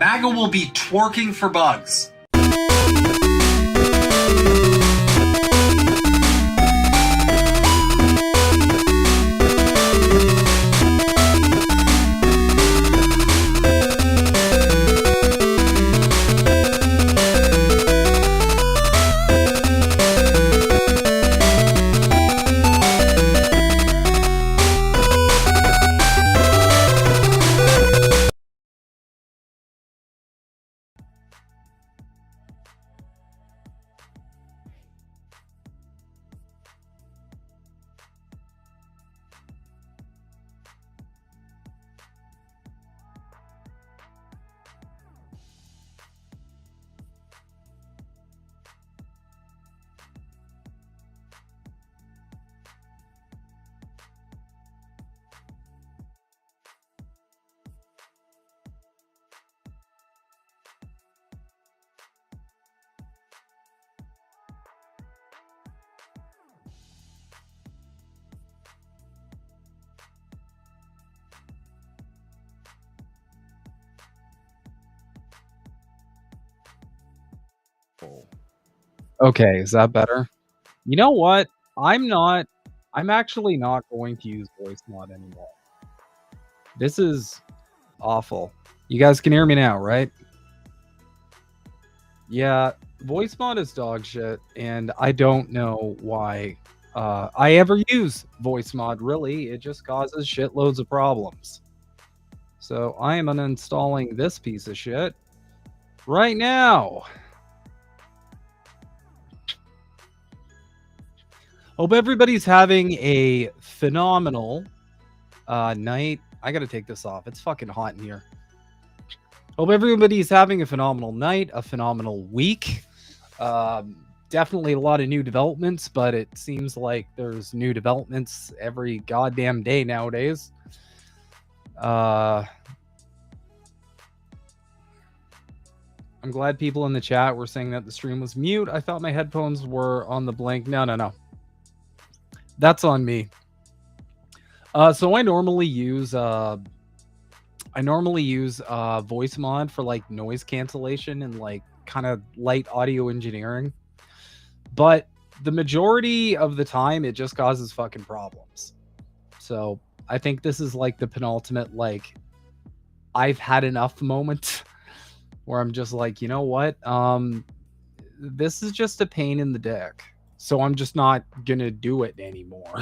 MAGA will be twerking for bugs. Okay, is that better? You know what? I'm actually not going to use voice mod anymore. This is awful. You guys can hear me now, right? Yeah, voice mod is dog shit, and I don't know why I ever use voice mod, really. It just causes shitloads of problems. So I am uninstalling this piece of shit right now. Hope everybody's having a phenomenal night. I gotta take this off. It's fucking hot in here. Hope everybody's having a phenomenal night, a phenomenal week. Definitely a lot of new developments, but it seems like there's new developments every goddamn day nowadays. I'm glad people in the chat were saying that the stream was mute. I thought my headphones were on the blink. No. That's on me. So I normally use voice mod for like noise cancellation and like kind of light audio engineering. But the majority of the time it just causes fucking problems. So I think this is like the penultimate, like, I've had enough moment where I'm just like, you know what? This is just a pain in the dick. So I'm just not gonna do it anymore.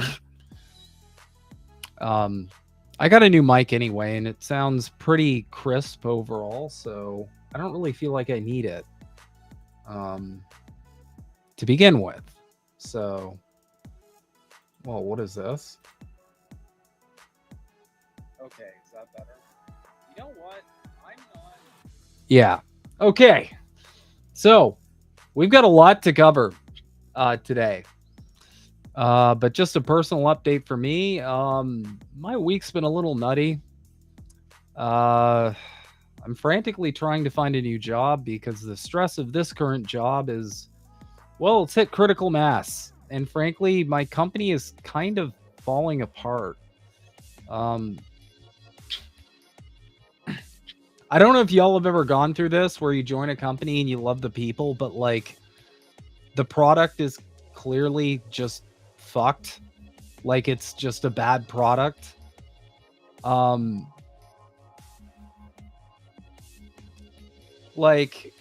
I got a new mic anyway, and it sounds pretty crisp overall, so I don't really feel like I need it to begin with. So, well, what is this? Okay, is that better? You know what? I'm not... Yeah. Okay. So, we've got a lot to cover today. But just a personal update for me. My week's been a little nutty. I'm frantically trying to find a new job because the stress of this current job is, well, it's hit critical mass. And frankly, my company is kind of falling apart. I don't know if y'all have ever gone through this where you join a company and you love the people, but like the product is clearly just fucked. Like it's just a bad product. Like,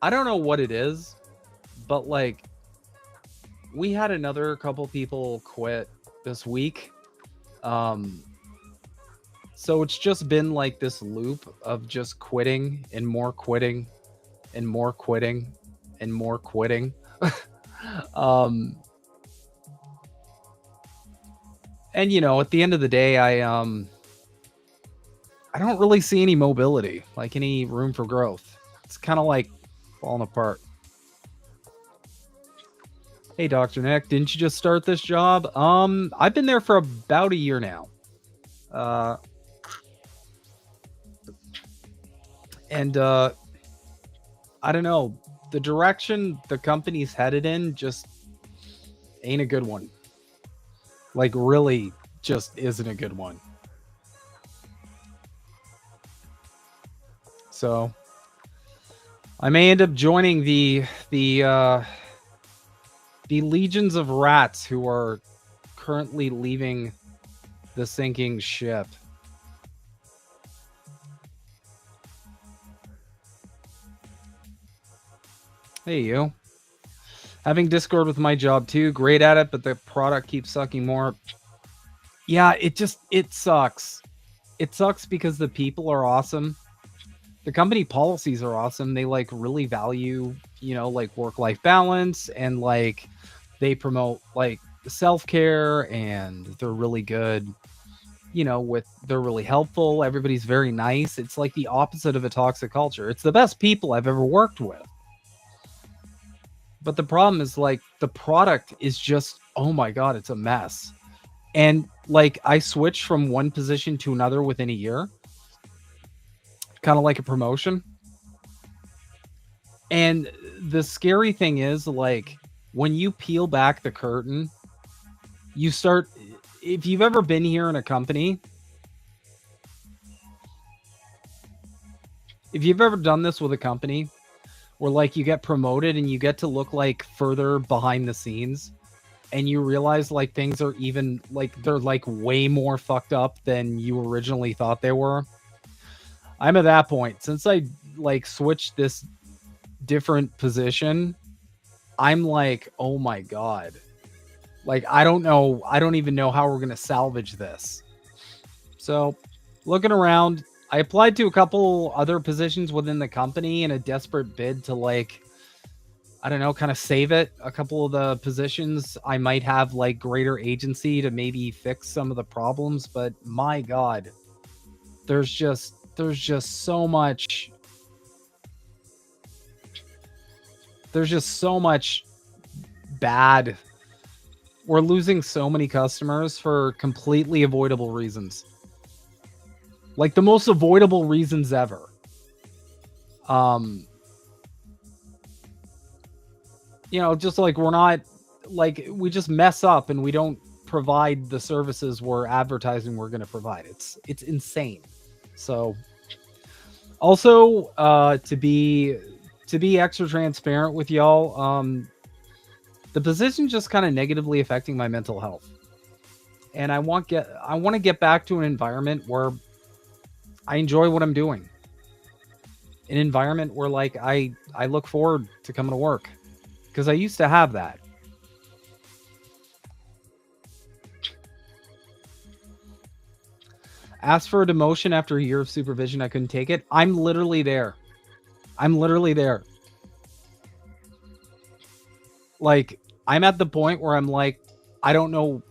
I don't know what it is, but like we had another couple people quit this week. So it's just been like this loop of just quitting and more quitting and more quitting and more quitting. And you know, at the end of the day, I don't really see any mobility, like any room for growth. It's kind of like falling apart. Hey, Dr. Nick, didn't you just start this job? I've been there for about a year now. And I don't know, the direction the company's headed in just ain't a good one. Like, really just isn't a good one. So I may end up joining the legions of rats who are currently leaving the sinking ship. Hey, you. Having Discord with my job too. Great at it, but the product keeps sucking more. Yeah, it sucks. It sucks because the people are awesome. The company policies are awesome. They like really value, you know, like work-life balance, and like they promote like self-care, and they're really good, you know, they're really helpful. Everybody's very nice. It's like the opposite of a toxic culture. It's the best people I've ever worked with. But the problem is like the product is just, oh my God, it's a mess. And like I switched from one position to another within a year, kind of like a promotion. And the scary thing is, like, when you peel back the curtain, you start, if you've ever been here in a company, if you've ever done this with a company where like you get promoted and you get to look like further behind the scenes, and you realize like things are even like they're like way more fucked up than you originally thought they were. I'm at that point. Since I like switched this different position, I'm like, oh my God. Like, I don't know. I don't even know how we're going to salvage this. So looking around, I applied to a couple other positions within the company in a desperate bid to like, I don't know, kind of save it. A couple of the positions I might have like greater agency to maybe fix some of the problems, but my God, there's just so much. There's just so much bad. We're losing so many customers for completely avoidable reasons. Like the most avoidable reasons ever. You know, just like we're not, like we just mess up and we don't provide the services we're advertising we're going to provide. It's insane. So also to be extra transparent with y'all, the position just kind of negatively affecting my mental health. And I want to get back to an environment where I enjoy what I'm doing. An environment where like I look forward to coming to work, because I used to have that. Asked for a demotion after a year of supervision. I couldn't take it. I'm literally there. Like, I'm at the point where I'm like, I don't know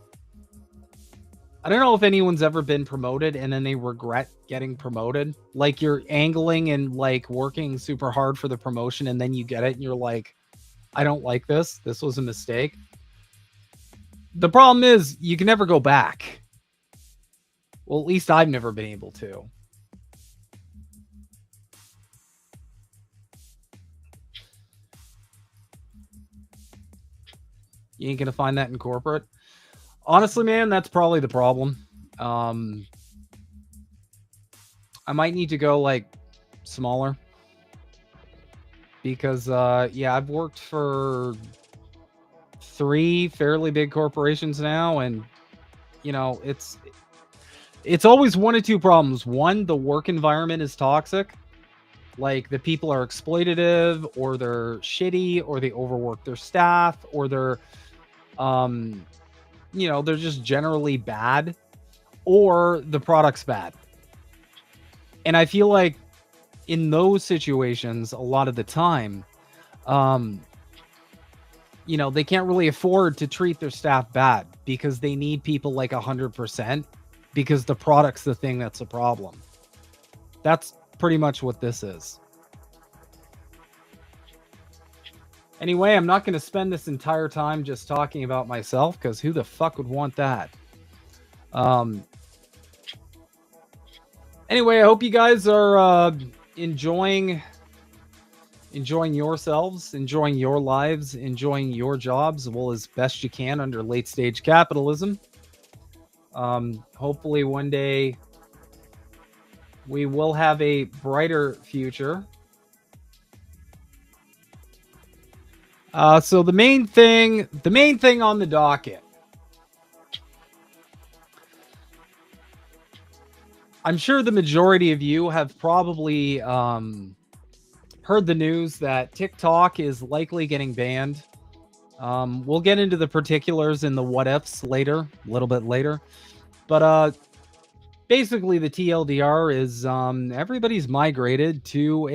if anyone's ever been promoted and then they regret getting promoted. Like, you're angling and like working super hard for the promotion, and then you get it and you're like, I don't like this. This was a mistake. The problem is you can never go back. Well, at least I've never been able to. You ain't going to find that in corporate. Honestly, man, that's probably the problem. I might need to go like smaller, because yeah, I've worked for 3 fairly big corporations now, and you know, it's always one of two problems. One, the work environment is toxic. Like the people are exploitative, or they're shitty, or they overwork their staff, or they're you know, they're just generally bad, or the product's bad. And I feel like in those situations, a lot of the time, you know, they can't really afford to treat their staff bad, because they need people like 100%, because the product's the thing that's a problem. That's pretty much what this is. Anyway, I'm not going to spend this entire time just talking about myself, because who the fuck would want that? Anyway, I hope you guys are enjoying yourselves, enjoying your lives, enjoying your jobs, well, as best you can under late stage capitalism. Hopefully one day We will have a brighter future. So the main thing on the docket. I'm sure the majority of you have probably heard the news that TikTok is likely getting banned. We'll get into the particulars in the what ifs later, a little bit later. But basically the TLDR is everybody's migrated to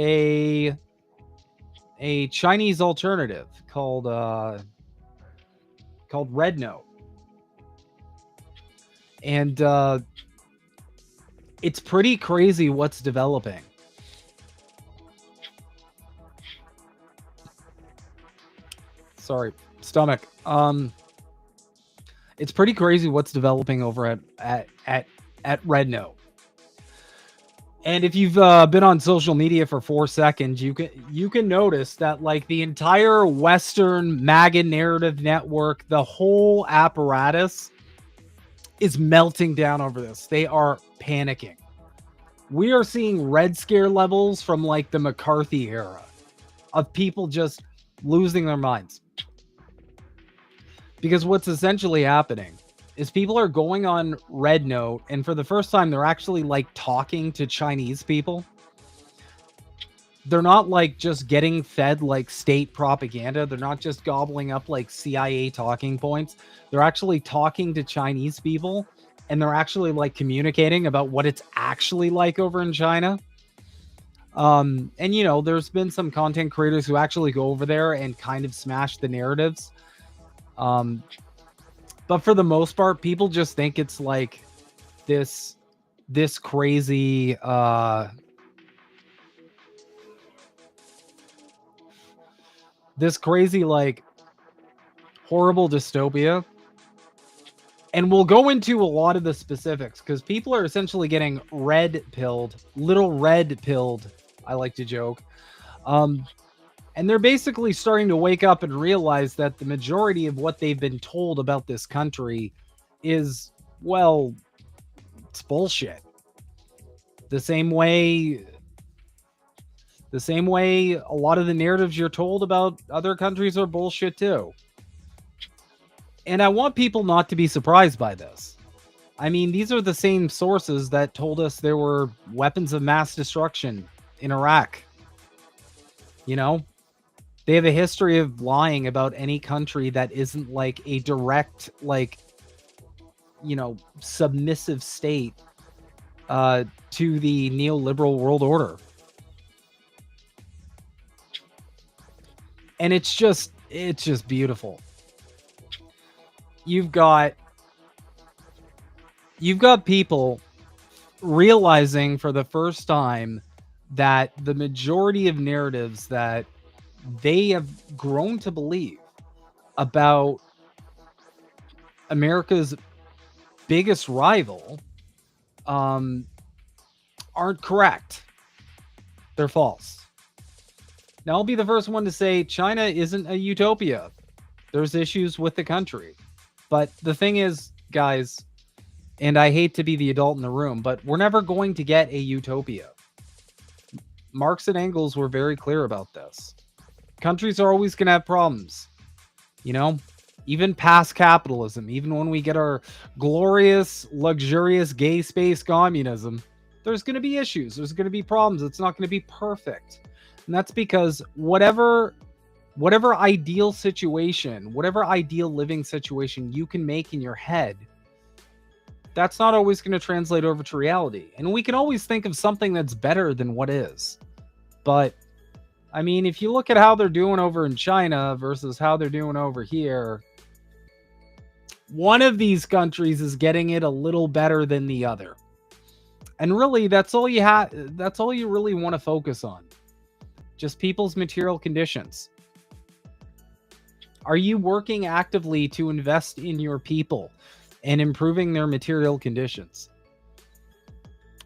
a Chinese alternative called Red Note. And it's pretty crazy what's developing. Sorry, stomach. It's pretty crazy what's developing over at Red Note. And if you've been on social media for 4 seconds, you can notice that like the entire Western MAGA narrative network, the whole apparatus is melting down over this. They are panicking. We are seeing Red Scare levels from like the McCarthy era of people just losing their minds. Because what's essentially happening is people are going on Red Note, and for the first time, they're actually like talking to Chinese people. They're not like just getting fed like state propaganda. They're not just gobbling up like CIA talking points. They're actually talking to Chinese people, and they're actually like communicating about what it's actually like over in China. And you know, there's been some content creators who actually go over there and kind of smash the narratives. But for the most part, people just think it's like this crazy like horrible dystopia. And we'll go into a lot of the specifics because people are essentially getting little red pilled, I like to joke. And they're basically starting to wake up and realize that the majority of what they've been told about this country is, well, it's bullshit. The same way a lot of the narratives you're told about other countries are bullshit too. And I want people not to be surprised by this. I mean, these are the same sources that told us there were weapons of mass destruction in Iraq. You know? They have a history of lying about any country that isn't like a direct, like, you know, submissive state to the neoliberal world order. And it's just beautiful. You've got people realizing for the first time that the majority of narratives that they have grown to believe about America's biggest rival aren't correct. They're false. Now, I'll be the first one to say China isn't a utopia. There's issues with the country. But the thing is, guys, and I hate to be the adult in the room, but we're never going to get a utopia. Marx and Engels were very clear about this. Countries are always going to have problems. You know, even past capitalism, even when we get our glorious, luxurious, gay space communism, there's going to be issues. There's going to be problems. It's not going to be perfect. And that's because whatever ideal situation, whatever ideal living situation you can make in your head, that's not always going to translate over to reality. And we can always think of something that's better than what is. But I mean, if you look at how they're doing over in China versus how they're doing over here, one of these countries is getting it a little better than the other. And really, that's all you really want to focus on. Just people's material conditions. Are you working actively to invest in your people and improving their material conditions?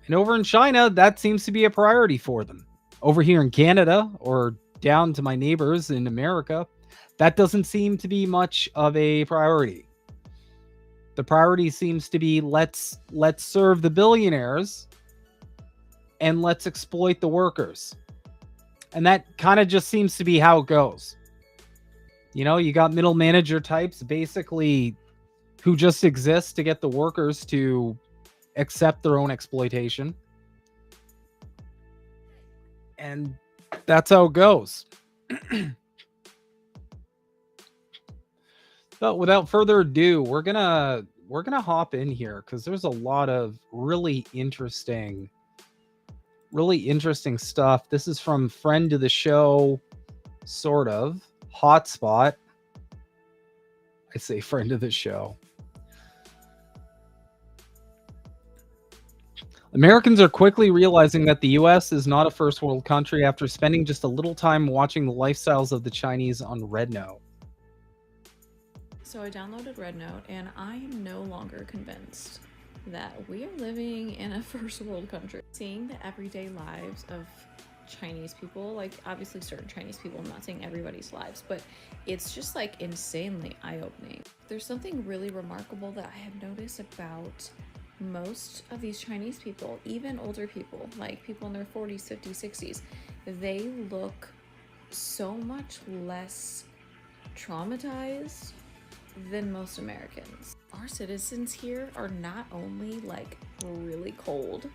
And over in China, that seems to be a priority for them. Over here in Canada, or down to my neighbors in America, that doesn't seem to be much of a priority. The priority seems to be let's serve the billionaires and let's exploit the workers. And that kind of just seems to be how it goes. You know, you got middle manager types basically who just exist to get the workers to accept their own exploitation. And that's how it goes. But without further ado, we're gonna hop in here because there's a lot of really interesting stuff. This is from friend of the show, sort of Hotspot. I say friend of the show. Americans are quickly realizing that the US is not a first world country after spending just a little time watching the lifestyles of the Chinese on RedNote. So I downloaded RedNote and I am no longer convinced that we are living in a first world country. Seeing the everyday lives of Chinese people, like obviously certain Chinese people, I'm not saying everybody's lives, but it's just like insanely eye-opening. There's something really remarkable that I have noticed about most of these Chinese people, even older people, like people in their 40s, 50s, 60s, they look so much less traumatized than most Americans. Our citizens here are not only like really cold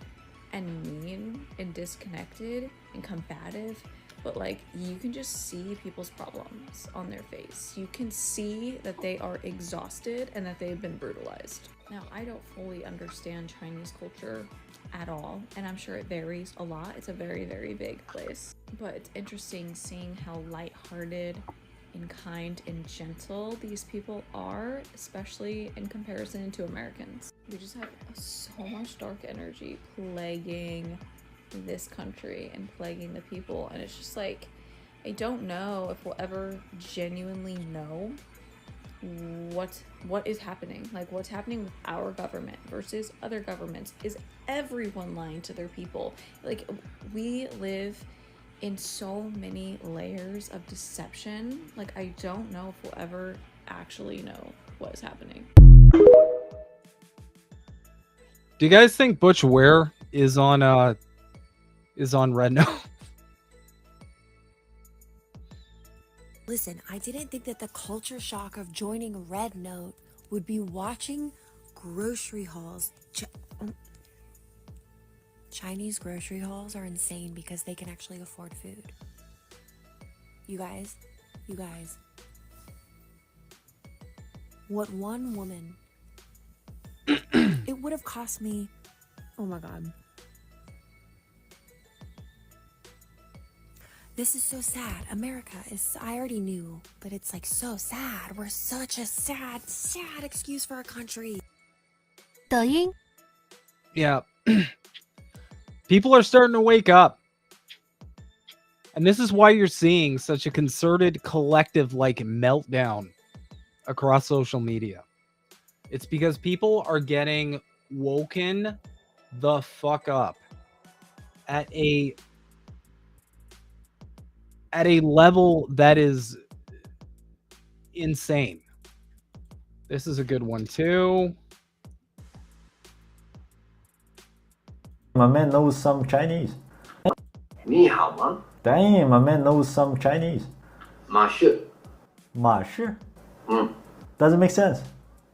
and mean and disconnected and combative, but like you can just see people's problems on their face. You can see that they are exhausted and that they've been brutalized. Now, I don't fully understand Chinese culture at all, and I'm sure it varies a lot. It's a very, very big place. But it's interesting seeing how lighthearted and kind and gentle these people are, especially in comparison to Americans. We just have so much dark energy plaguing this country and plaguing the people, and it's just like, I don't know if we'll ever genuinely know what is happening, like what's happening with our government versus other governments. Is everyone lying to their people? Like, we live in so many layers of deception. Like, I don't know if we'll ever actually know what is happening. Do you guys think Butch Ware is on RedNote? Listen, I didn't think that the culture shock of joining RedNote would be watching grocery hauls. Chinese grocery hauls are insane because they can actually afford food. You guys, what one woman, it would have cost me, oh my God. This is so sad. America is, I already knew, but it's like so sad. We're such a sad excuse for our country. 抖音 Yeah. People are starting to wake up. And this is why you're seeing such a concerted collective like meltdown across social media. It's because people are getting woken the fuck up at a level that is insane. This is a good one too. My man knows some Chinese. 你好吗? Damn, my man knows some Chinese. 马是 Mashi? Doesn't make sense.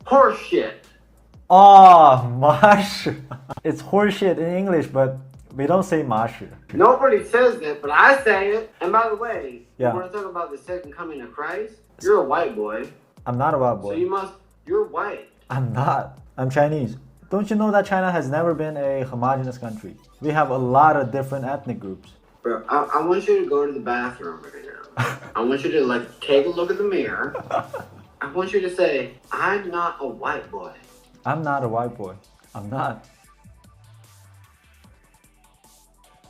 horseshit. Oh, mash. It's horseshit in English, but we don't say mash. Nobody says it, but I say it. And by the way, Yeah. when we're talking about the second coming of Christ, you're a white boy. I'm not a white So boy. you're white. I'm not. I'm Chinese. Don't you know that China has never been a homogenous country? We have a lot of different ethnic groups. Bro, I want you to go to the bathroom right now. I want you to like take a look at the mirror. I want you to say, I'm not a white boy. I'm not a white boy. I'm not.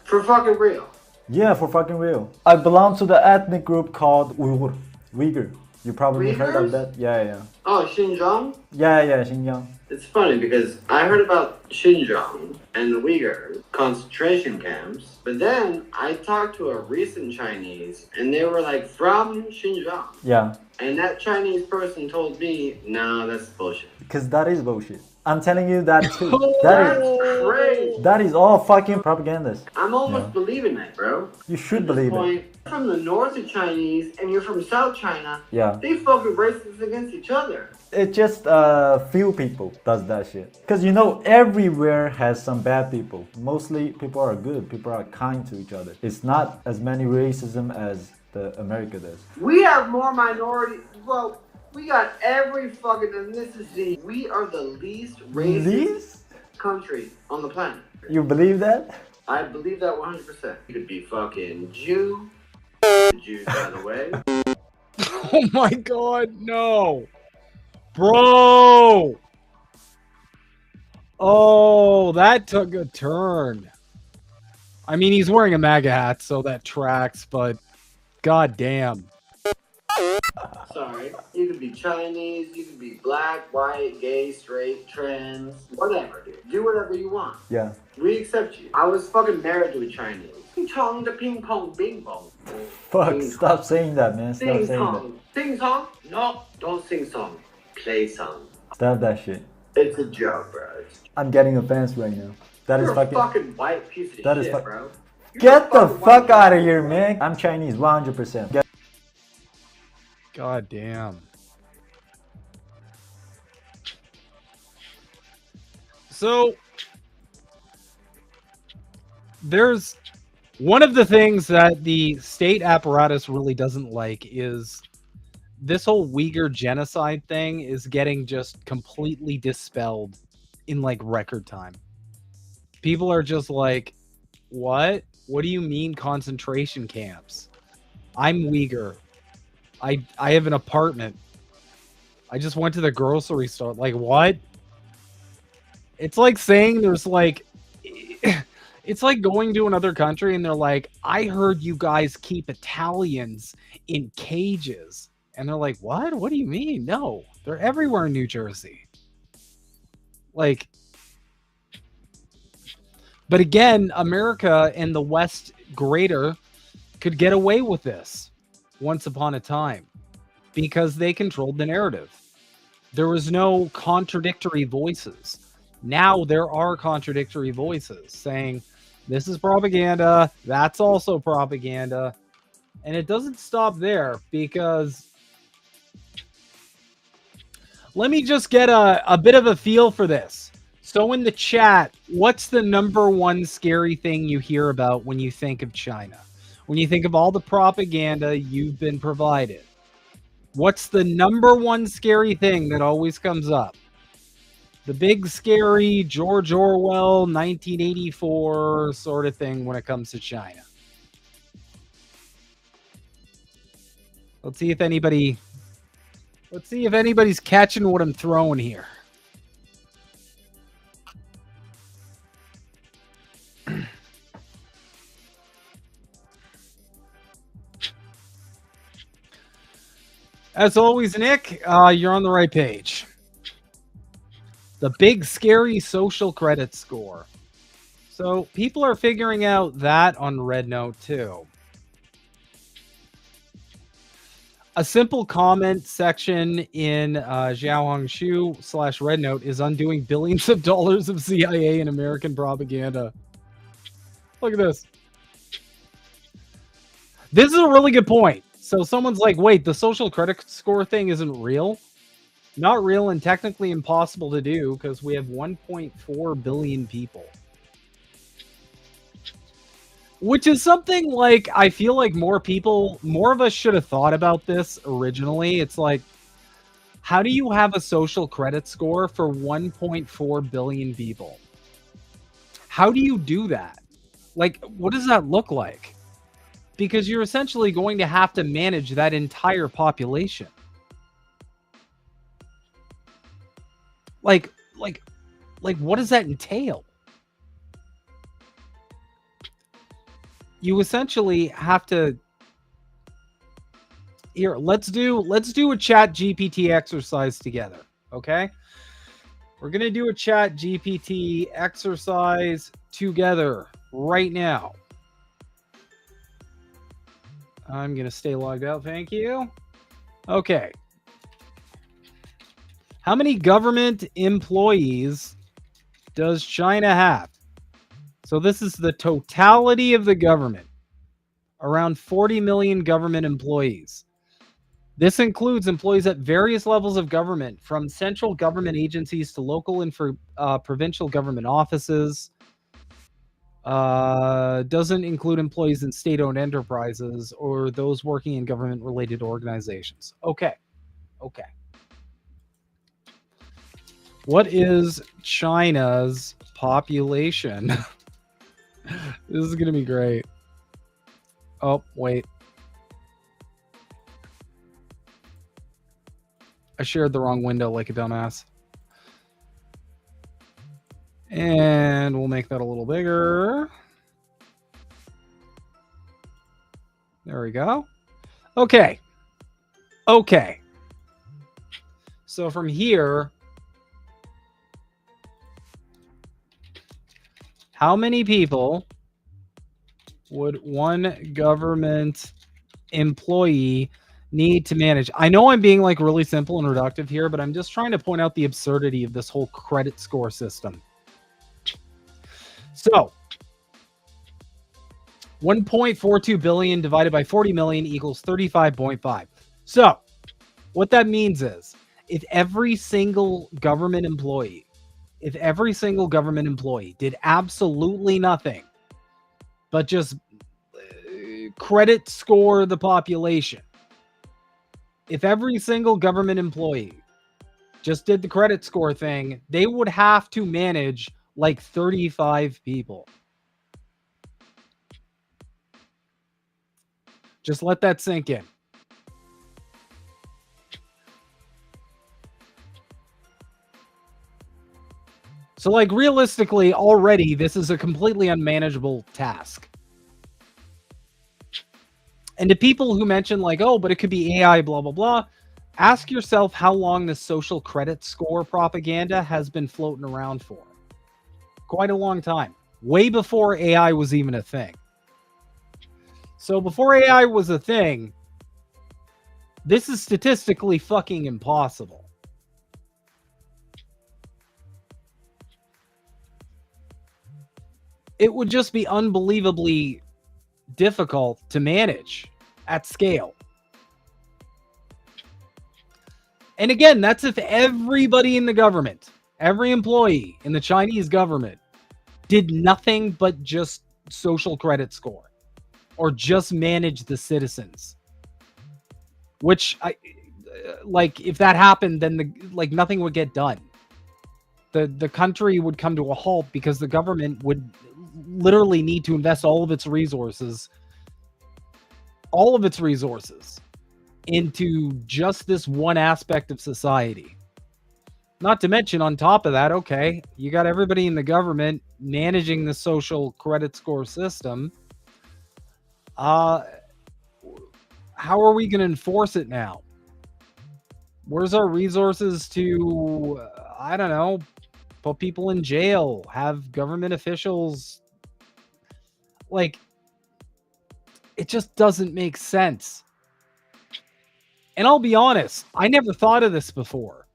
For fucking real. Yeah, for fucking real. I belong to the ethnic group called Uyghur. You probably heard of Uyghurs? that. Yeah. Oh, Xinjiang? Yeah, Xinjiang. It's funny because I heard about Xinjiang and the Uyghur concentration camps, but then I talked to a recent Chinese and they were like from Xinjiang. Yeah. And that Chinese person told me, no, that's bullshit. Because that is bullshit. I'm telling you that too. That's crazy. That is all fucking propaganda. I'm almost believing it, bro. You should At this believe point, it. you're from the north of Chinese and you're from South China. Yeah. They fucking racist against each other. It just few people does that shit. Because you know, everywhere has some bad people. Mostly people are good. People are kind to each other. It's not as many racism as the America does. We have more minority. Well, we got every fucking ethnicity. We are the least racist country on the planet. You believe that? I believe that 100%. You could be fucking Jew. Jews, by the way. Oh my god, no. Bro. Oh, that took a turn. I mean, he's wearing a MAGA hat, so that tracks, but god damn. Sorry. You could be Chinese, you could be black, white, gay, straight, trans, whatever, dude. Do whatever you want. Yeah. We accept you. I was fucking married to a Chinese. Chong the ping pong bing bong. Fuck, Sing stop saying that, man. Stop Sing saying that. song. Sing song? No, don't sing song. Play song. Stop that shit. It's a joke, bro. I'm getting offense right now. That You're is a fucking... fucking white piece of That is shit, bro. You're Get a the fucking fuck white out of piece here, man. I'm Chinese, 100%. God damn. So, there's one of the things that the state apparatus really doesn't like is this whole Uyghur genocide thing is getting just completely dispelled in like record time. People are just like, what? What do you mean concentration camps? I'm Uyghur. I have an apartment. I just went to the grocery store. Like, what? It's like saying there's like... It's like going to another country and they're like, I heard you guys keep Italians in cages. And they're like, what? What do you mean? No, they're everywhere in New Jersey. Like... But again, America and the West greater could get away with this once upon a time because they controlled the narrative. There was no contradictory voices. Now there are contradictory voices saying this is propaganda, that's also propaganda. And it doesn't stop there because let me just get a bit of a feel for this. So in the chat, what's the number one scary thing you hear about when you think of China? When you think of all the propaganda you've been provided, what's the number one scary thing that always comes up? The big scary George Orwell 1984 sort of thing when it comes to China. Let's see if anybody's catching what I'm throwing here. As always, Nick, you're on the right page. The big, scary social credit score. So people are figuring out that on RedNote too. A simple comment section in Xiaohongshu/RedNote is undoing billions of dollars of CIA and American propaganda. Look at this. This is a really good point. So someone's like, wait, the social credit score thing isn't real? Not real and technically impossible to do because we have 1.4 billion people. Which is something like, I feel like more of us should have thought about this originally. It's like, how do you have a social credit score for 1.4 billion people? How do you do that? Like, what does that look like? Because you're essentially going to have to manage that entire population. Like what does that entail? You essentially have to... Here, let's do a chat GPT exercise together, okay? We're going to do a chat GPT exercise together right now. I'm going to stay logged out. Thank you. Okay. How many government employees does China have? So this is the totality of the government. Around 40 million government employees. This includes employees at various levels of government, from central government agencies to local and provincial government offices. Doesn't include employees in state-owned enterprises or those working in government-related organizations. Okay. Okay. What is China's population? This is going to be great. Oh, wait. I shared the wrong window like a dumbass. And we'll make that a little bigger. There we go. Okay. Okay. So from here, how many people would one government employee need to manage? I know I'm being like really simple and reductive here, but I'm just trying to point out the absurdity of this whole credit score system. So 1.42 billion divided by 40 million equals 35.5. So what that means is if every single government employee did absolutely nothing but just credit score the population, if every single government employee just did the credit score thing, they would have to manage like 35 people. Just let that sink in. So like realistically, already this is a completely unmanageable task. And to people who mention like, oh, but it could be AI, blah, blah, blah. Ask yourself how long the social credit score propaganda has been floating around for. Quite a long time. Way before AI was even a thing. So before AI was a thing, this is statistically fucking impossible. It would just be unbelievably difficult to manage at scale. And again, that's if everybody in the government, every employee in the Chinese government did nothing but just social credit score or just manage the citizens. Which, like, if that happened, then nothing would get done. The country would come to a halt because the government would literally need to invest all of its resources into just this one aspect of society. Not to mention, on top of that, okay, you got everybody in the government managing the social credit score system. How are we going to enforce it now? Where's our resources to, I don't know, put people in jail, have government officials? Like, it just doesn't make sense. And I'll be honest, I never thought of this before.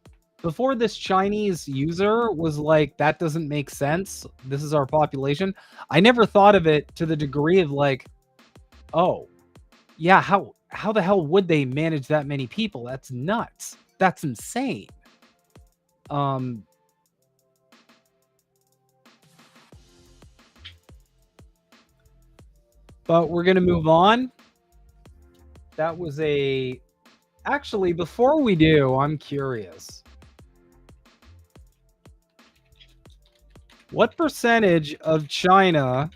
Before this Chinese user was like, that doesn't make sense. This is our population. I never thought of it to the degree of like, oh, yeah, how the hell would they manage that many people? That's nuts. That's insane. But we're going to move on. That was a... Actually, before we do, I'm curious. What percentage of China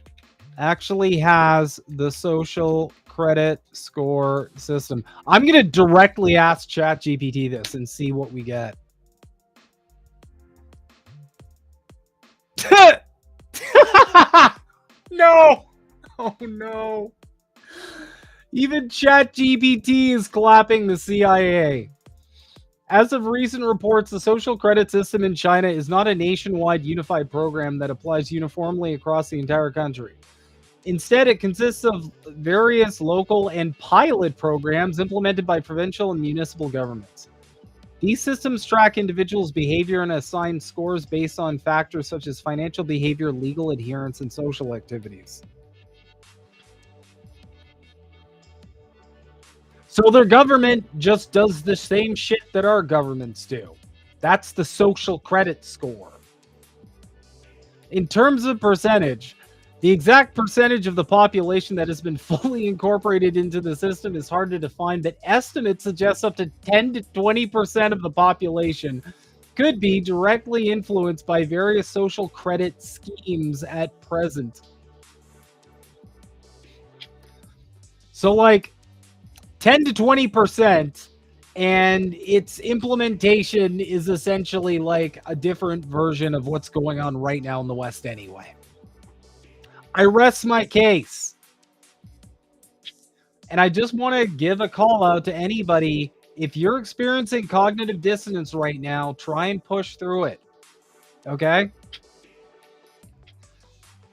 actually has the social credit score system? I'm going to directly ask ChatGPT this and see what we get. No! Oh no. Even ChatGPT is clapping the CIA. As of recent reports, the social credit system in China is not a nationwide unified program that applies uniformly across the entire country. Instead, it consists of various local and pilot programs implemented by provincial and municipal governments. These systems track individuals' behavior and assign scores based on factors such as financial behavior, legal adherence, and social activities. So their government just does the same shit that our governments do. That's the social credit score. In terms of percentage, the exact percentage of the population that has been fully incorporated into the system is hard to define, but estimates suggest up to 10 to 20% of the population could be directly influenced by various social credit schemes at present. So like 10 to 20%, and its implementation is essentially like a different version of what's going on right now in the West anyway. I rest my case. And I just want to give a call out to anybody. If you're experiencing cognitive dissonance right now, try and push through it. Okay?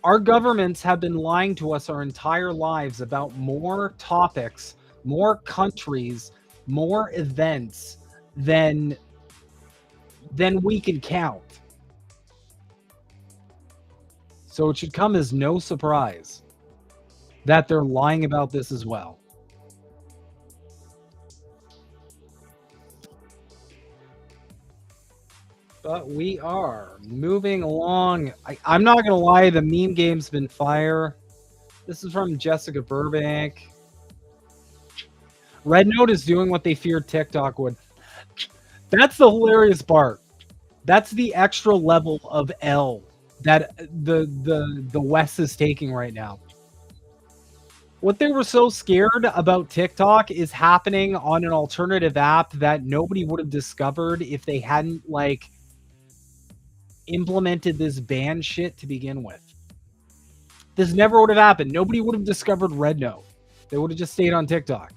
Our governments have been lying to us our entire lives about more topics, more countries, more events than we can count. So it should come as no surprise that they're lying about this as well. But we are moving along. I'm not going to lie, the meme game's been fire. This is from Jessica Burbank. Red Note is doing what they feared TikTok would. That's the hilarious part. That's the extra level of L that the West is taking right now. What they were so scared about TikTok is happening on an alternative app that nobody would have discovered if they hadn't like implemented this ban shit to begin with. This never would have happened. Nobody would have discovered Red Note. They would have just stayed on TikTok.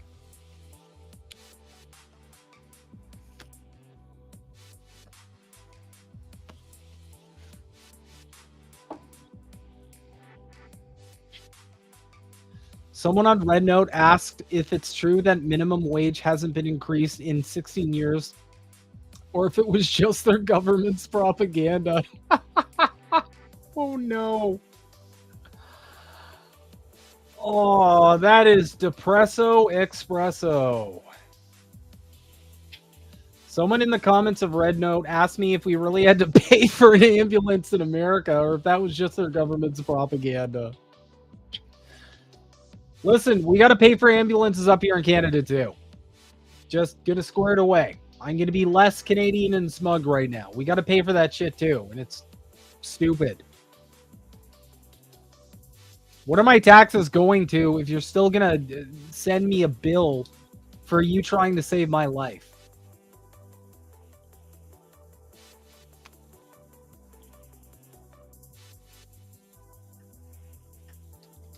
Someone on Red Note asked if it's true that minimum wage hasn't been increased in 16 years or if it was just their government's propaganda. Oh no. Oh, that is depresso espresso. Someone in the comments of Red Note asked me if we really had to pay for an ambulance in America or if that was just their government's propaganda. Listen, we got to pay for ambulances up here in Canada too. Just gonna square it away. I'm gonna be less Canadian and smug right now. We got to pay for that shit too, and it's stupid. What are my taxes going to if you're still gonna send me a bill for you trying to save my life?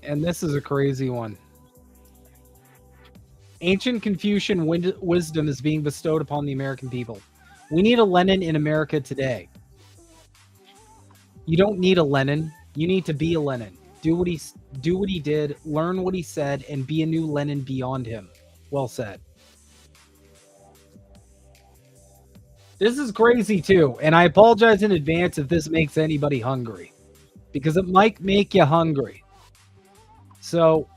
And this is a crazy one. Ancient Confucian wisdom is being bestowed upon the American people. We need a Lenin in America today. You don't need a Lenin. You need to be a Lenin. Do what he did, learn what he said, and be a new Lenin beyond him. Well said. This is crazy too, and I apologize in advance if this makes anybody hungry, because it might make you hungry. So,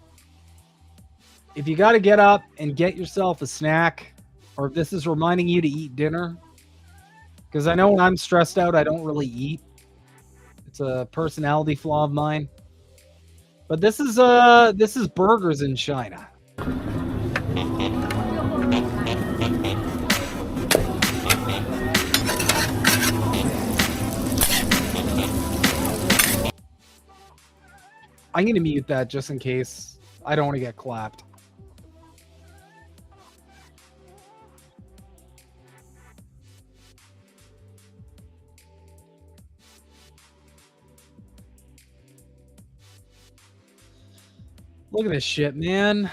if you got to get up and get yourself a snack, or if this is reminding you to eat dinner, because I know when I'm stressed out, I don't really eat. It's a personality flaw of mine. But this is burgers in China. I'm going to mute that just in case I don't want to get clapped. Look at this shit, man.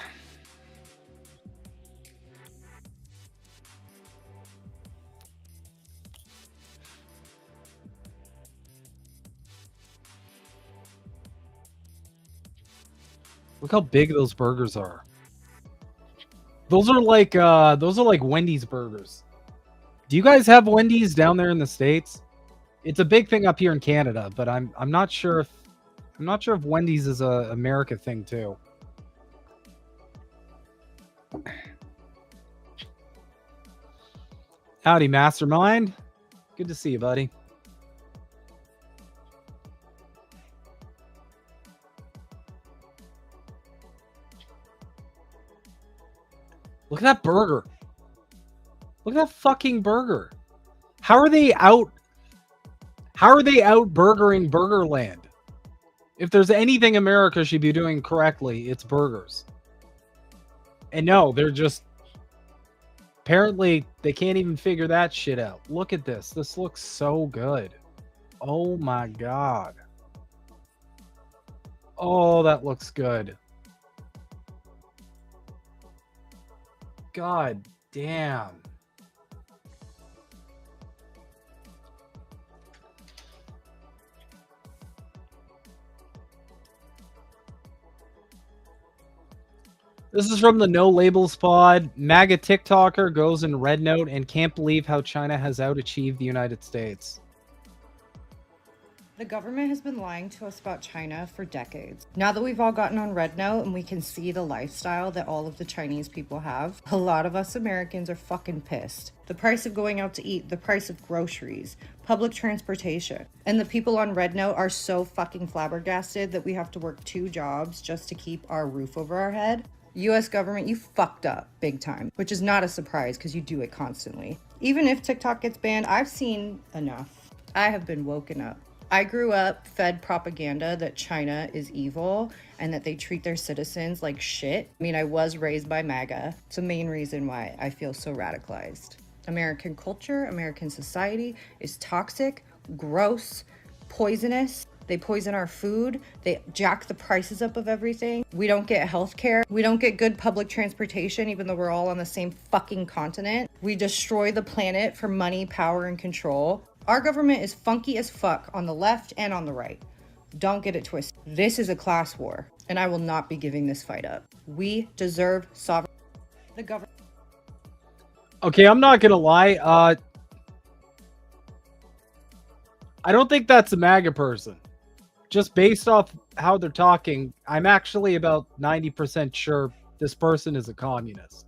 Look how big those burgers are. Those are like Wendy's burgers. Do you guys have Wendy's down there in the States? It's a big thing up here in Canada, but I'm not sure if Wendy's is a America thing too. Howdy, Mastermind. Good to see you, buddy. Look at that burger. Look at that fucking burger. How are they out burgering Burgerland? If there's anything America should be doing correctly, it's burgers. And no, they're just apparently they can't even figure that shit out. Look at this. This looks so good. Oh my god. Oh, that looks good. God damn. This is from the No Labels Pod. MAGA TikToker goes in red note and can't believe how China has out-achieved the United States. The government has been lying to us about China for decades. Now that we've all gotten on Red Note and we can see the lifestyle that all of the Chinese people have, a lot of us Americans are fucking pissed. The price of going out to eat, the price of groceries, public transportation. And the people on Red Note are so fucking flabbergasted that we have to work 2 jobs just to keep our roof over our head. US government, you fucked up big time, which is not a surprise because you do it constantly. Even if TikTok gets banned, I've seen enough. I have been woken up. I grew up fed propaganda that China is evil and that they treat their citizens like shit. I mean, I was raised by MAGA. It's the main reason why I feel so radicalized. American culture, American society is toxic, gross, poisonous. They poison our food. They jack the prices up of everything. We don't get health care. We don't get good public transportation, even though we're all on the same fucking continent. We destroy the planet for money, power, and control. Our government is funky as fuck on the left and on the right. Don't get it twisted. This is a class war, and I will not be giving this fight up. We deserve sovereignty. The government. Okay, I'm not gonna lie. I don't think that's a MAGA person. Just based off how they're talking, I'm actually about 90% sure this person is a communist.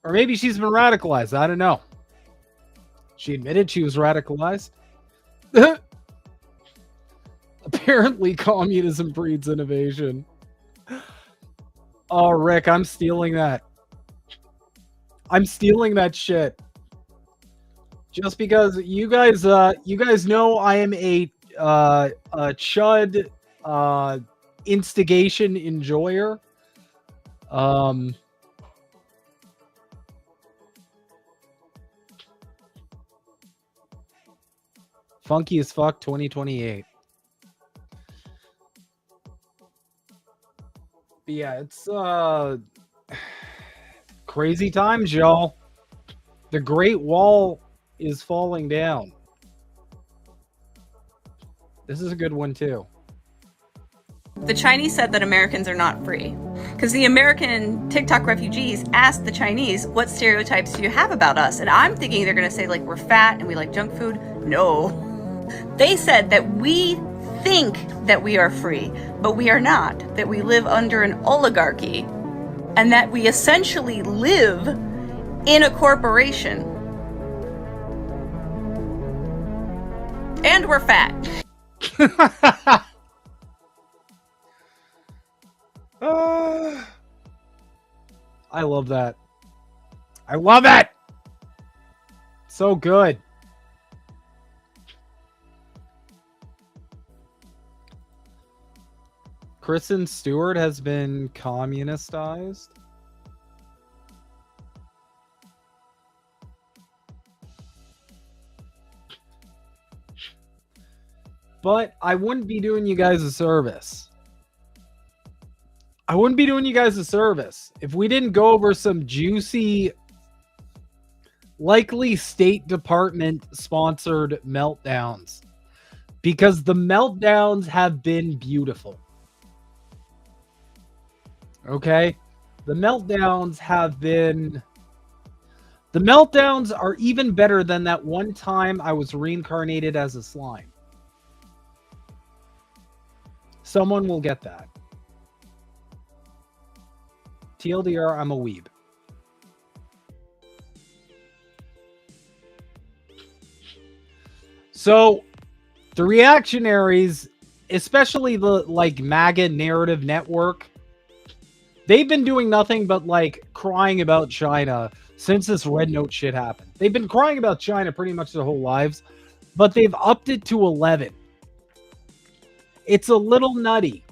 Or maybe she's been radicalized. I don't know. She admitted she was radicalized. Apparently, communism breeds innovation. Oh, Rick, I'm stealing that. I'm stealing that shit. Just because you guys know I am a chud instigation enjoyer. Funky as fuck 2028. But yeah, it's crazy times, y'all. The Great Wall is falling down. This is a good one too. The Chinese said that Americans are not free because the American TikTok refugees asked the Chinese, what stereotypes do you have about us? And I'm thinking they're going to say like we're fat and we like junk food. No. They said that we think that we are free, but we are not, that we live under an oligarchy and that we essentially live in a corporation. And we're fat. I love that. I love it. So good. Kristen Stewart has been communistized. But I wouldn't be doing you guys a service. I wouldn't be doing you guys a service if we didn't go over some juicy, likely State Department sponsored meltdowns. Because the meltdowns have been beautiful. Okay? The meltdowns have been... The meltdowns are even better than that one time I was reincarnated as a slime. Someone will get that. TLDR, I'm a weeb. So, the reactionaries, especially the, like, MAGA narrative network, they've been doing nothing but, like, crying about China since this Red Note shit happened. They've been crying about China pretty much their whole lives, but they've upped it to 11. It's a little nutty.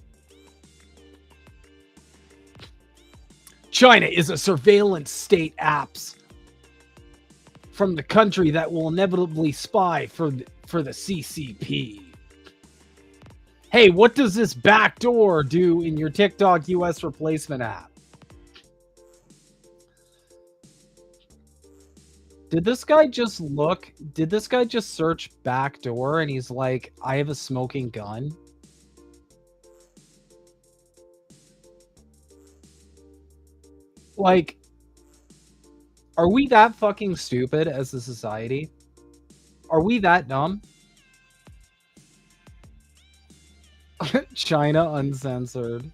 China is a surveillance state apps from the country that will inevitably spy for the CCP. Hey, what does this backdoor do in your TikTok US replacement app? Did this guy just look? Did this guy just search backdoor and he's like, I have a smoking gun? Like, are we that fucking stupid as a society? Are we that dumb? China uncensored.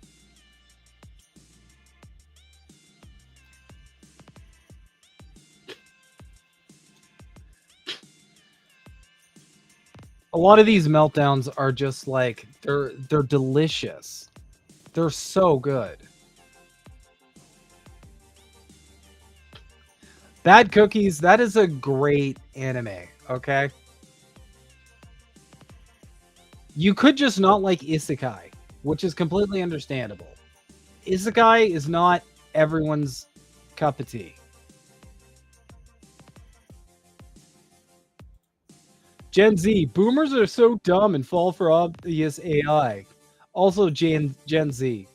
A lot of these meltdowns are just like, they're delicious. They're so good. Bad Cookies, that is a great anime, okay? You could just not like isekai, which is completely understandable. Isekai is not everyone's cup of tea. Gen Z, boomers are so dumb and fall for obvious AI. Also Gen Z.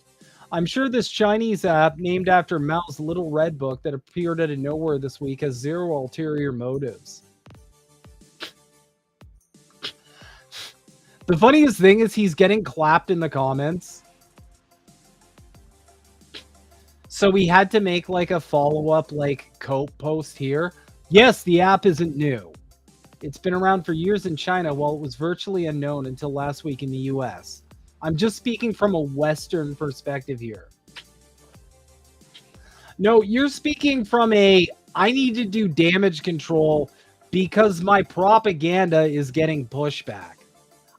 I'm sure this Chinese app named after Mao's Little Red Book that appeared out of nowhere this week has zero ulterior motives. The funniest thing is he's getting clapped in the comments. So we had to make like a follow-up like cope post here. Yes, the app isn't new. It's been around for years in China while it was virtually unknown until last week in the US. I'm just speaking from a Western perspective here. No, you're speaking from a, I need to do damage control because my propaganda is getting pushback.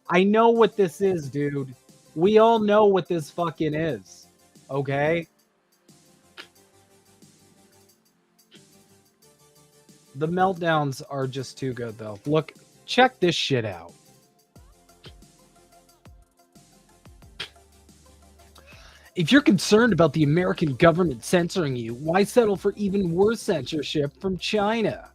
I know what this is, dude. We all know what this fucking is. Okay? The meltdowns are just too good, though. Look, check this shit out. If you're concerned about the American government censoring you, why settle for even worse censorship from China?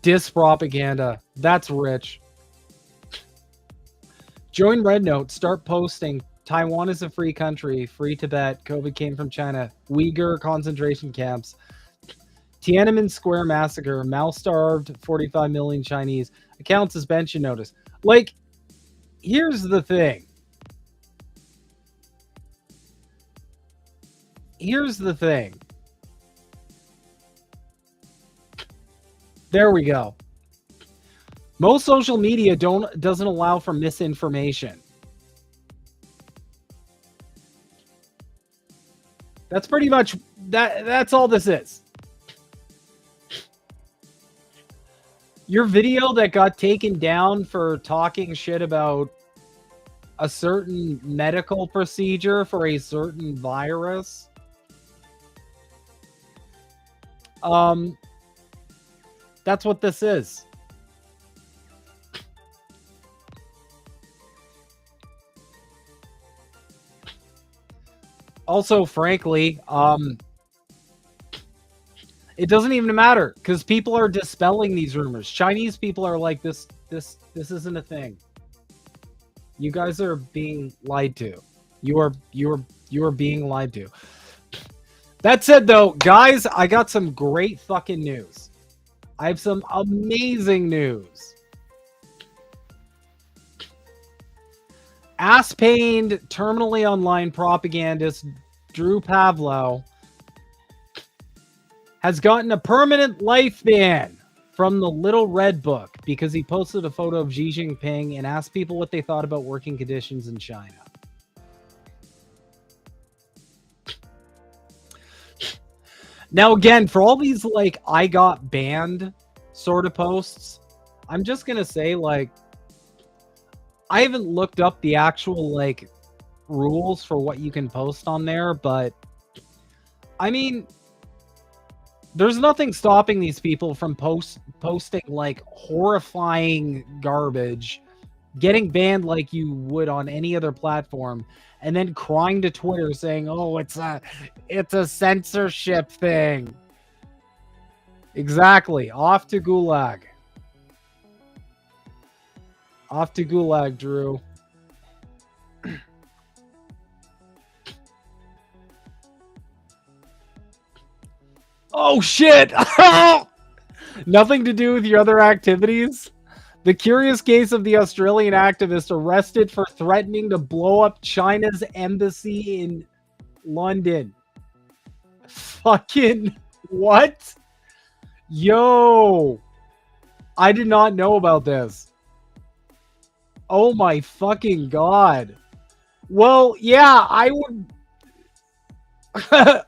Dispropaganda. That's rich. Join Red Note. Start posting. Taiwan is a free country. Free Tibet. COVID came from China. Uyghur concentration camps. Tiananmen Square massacre. Mao starved 45 million Chinese. Account suspension notice. Like, here's the thing. Here's the thing. There we go. Most social media doesn't allow for misinformation. That's pretty much that's all this is. Your video that got taken down for talking shit about a certain medical procedure for a certain virus. That's what this is. Also, frankly, it doesn't even matter because people are dispelling these rumors. Chinese people are like, this isn't a thing. You guys are being lied to. You are being lied to. That said, though, guys, I got some great fucking news. I have some amazing news. Ass-pained, terminally online propagandist Drew Pavlo has gotten a permanent life ban from the Little Red Book because he posted a photo of Xi Jinping and asked people what they thought about working conditions in China. Now, again, for all these, like, I got banned sort of posts, I'm just going to say, like, I haven't looked up the actual, like, rules for what you can post on there, but, I mean, there's nothing stopping these people from posting, like, horrifying garbage, getting banned like you would on any other platform, and then crying to Twitter saying, oh, it's a censorship thing. Exactly. Off to Gulag. Off to Gulag, Drew. Oh, shit! Nothing to do with your other activities? The curious case of the Australian activist arrested for threatening to blow up China's embassy in London. Fucking what? Yo! I did not know about this. Oh my fucking god. Well, yeah, I would...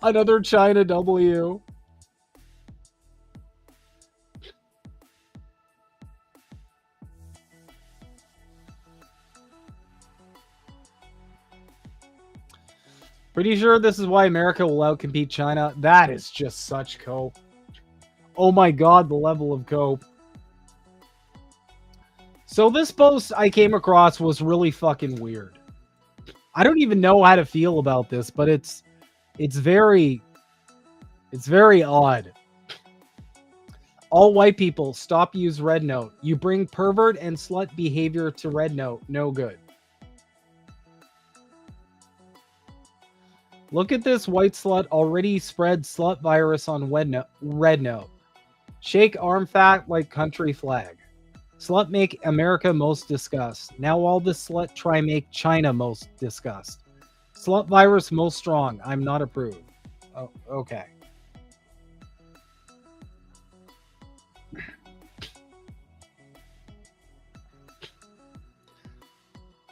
Another China W. Pretty sure this is why America will outcompete China. That is just such cope. Oh my god, the level of cope. So this post I came across was really fucking weird. I don't even know how to feel about this, but it's very odd. All white people, stop use Red Note. You bring pervert and slut behavior to Red Note. No good. Look at this white slut already spread slut virus on Red Note. Shake arm fat like country flag. Slut make America most disgust. Now all the slut try make China most disgust. Slut virus most strong. I'm not approved. Oh, okay.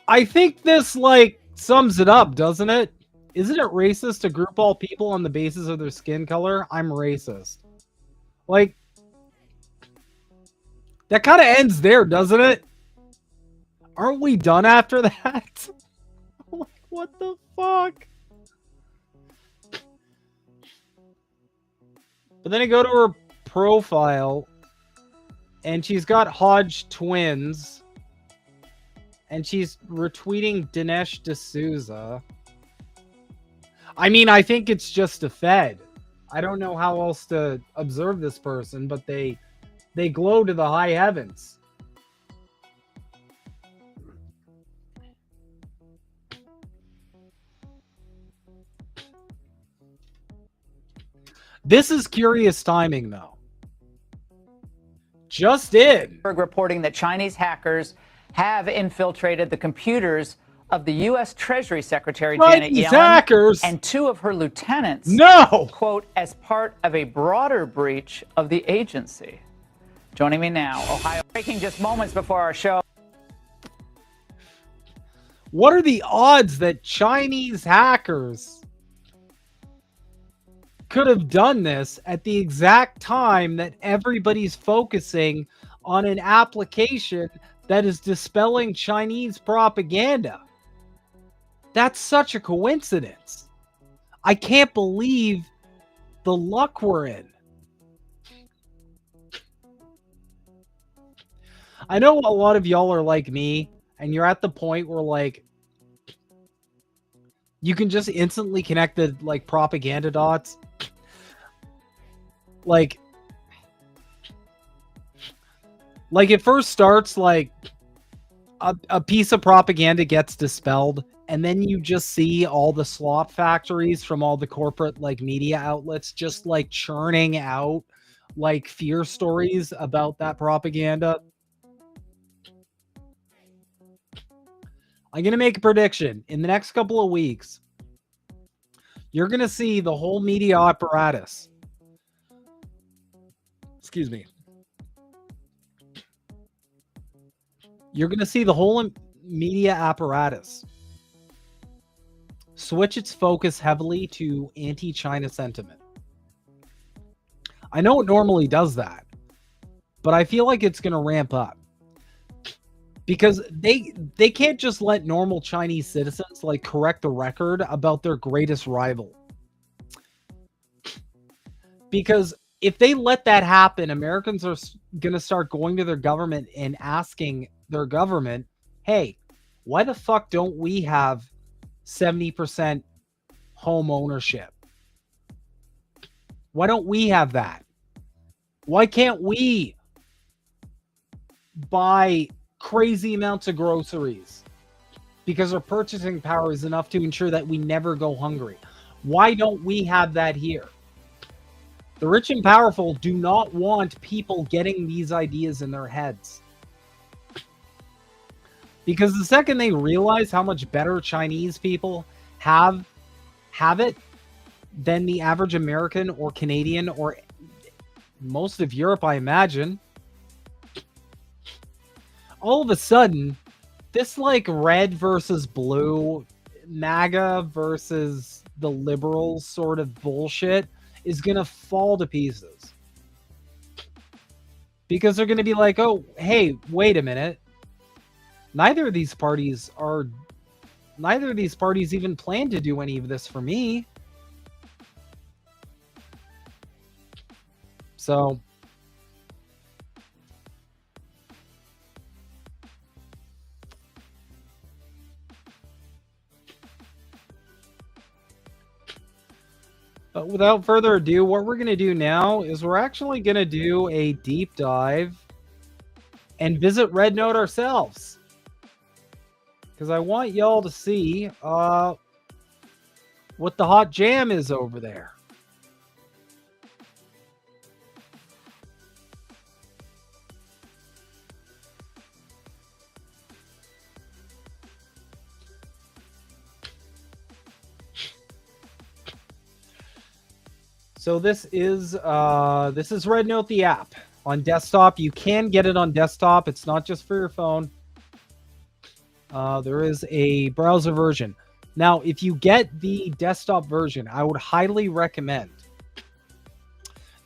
I think this, like, sums it up, doesn't it? Isn't it racist to group all people on the basis of their skin color? I'm racist. Like, that kind of ends there, doesn't it? Aren't we done after that? Like, what the fuck? But then I go to her profile, and she's got Hodge twins, and she's retweeting Dinesh D'Souza. I mean, I think it's just a Fed. I don't know how else to observe this person, but they glow to the high heavens. This is curious timing, though. Just in. Reporting that Chinese hackers have infiltrated the computers of the U.S. Treasury Secretary Janet Yellen hackers. And two of her lieutenants, no, quote, as part of a broader breach of the agency. Joining me now, Ohio, breaking just moments before our show. What are the odds that Chinese hackers could have done this at the exact time that everybody's focusing on an application that is dispelling Chinese propaganda? That's such a coincidence. I can't believe the luck we're in. I know a lot of y'all are like me, and you're at the point where, like, you can just instantly connect the, like, propaganda dots. Like it first starts, like, a piece of propaganda gets dispelled, and then you just see all the slop factories from all the corporate, like, media outlets just, like, churning out, like, fear stories about that propaganda. I'm going to make a prediction. In the next couple of weeks, you're going to see the whole media apparatus. Excuse me. You're going to see the whole media apparatus switch its focus heavily to anti-China sentiment. I know it normally does that, but I feel like it's going to ramp up. Because they can't just let normal Chinese citizens like correct the record about their greatest rival. Because if they let that happen, Americans are going to start going to their government and asking their government, hey, why the fuck don't we have 70% home ownership? Why don't we have that? Why can't we buy crazy amounts of groceries? Because our purchasing power is enough to ensure that we never go hungry. Why don't we have that here? The rich and powerful do not want people getting these ideas in their heads. Because the second they realize how much better Chinese people have it than the average American or Canadian or most of Europe, I imagine, all of a sudden, this like red versus blue, MAGA versus the liberals sort of bullshit is going to fall to pieces. Because they're going to be like, oh, hey, wait a minute. Neither of these parties even plan to do any of this for me. So but without further ado, what we're going to do now is we're actually going to do a deep dive and visit Red Note ourselves. Because I want y'all to see what the hot jam is over there. So this is Red Note, the app on desktop. You can get it on desktop. It's not just for your phone. There is a browser version. Now, if you get the desktop version, I would highly recommend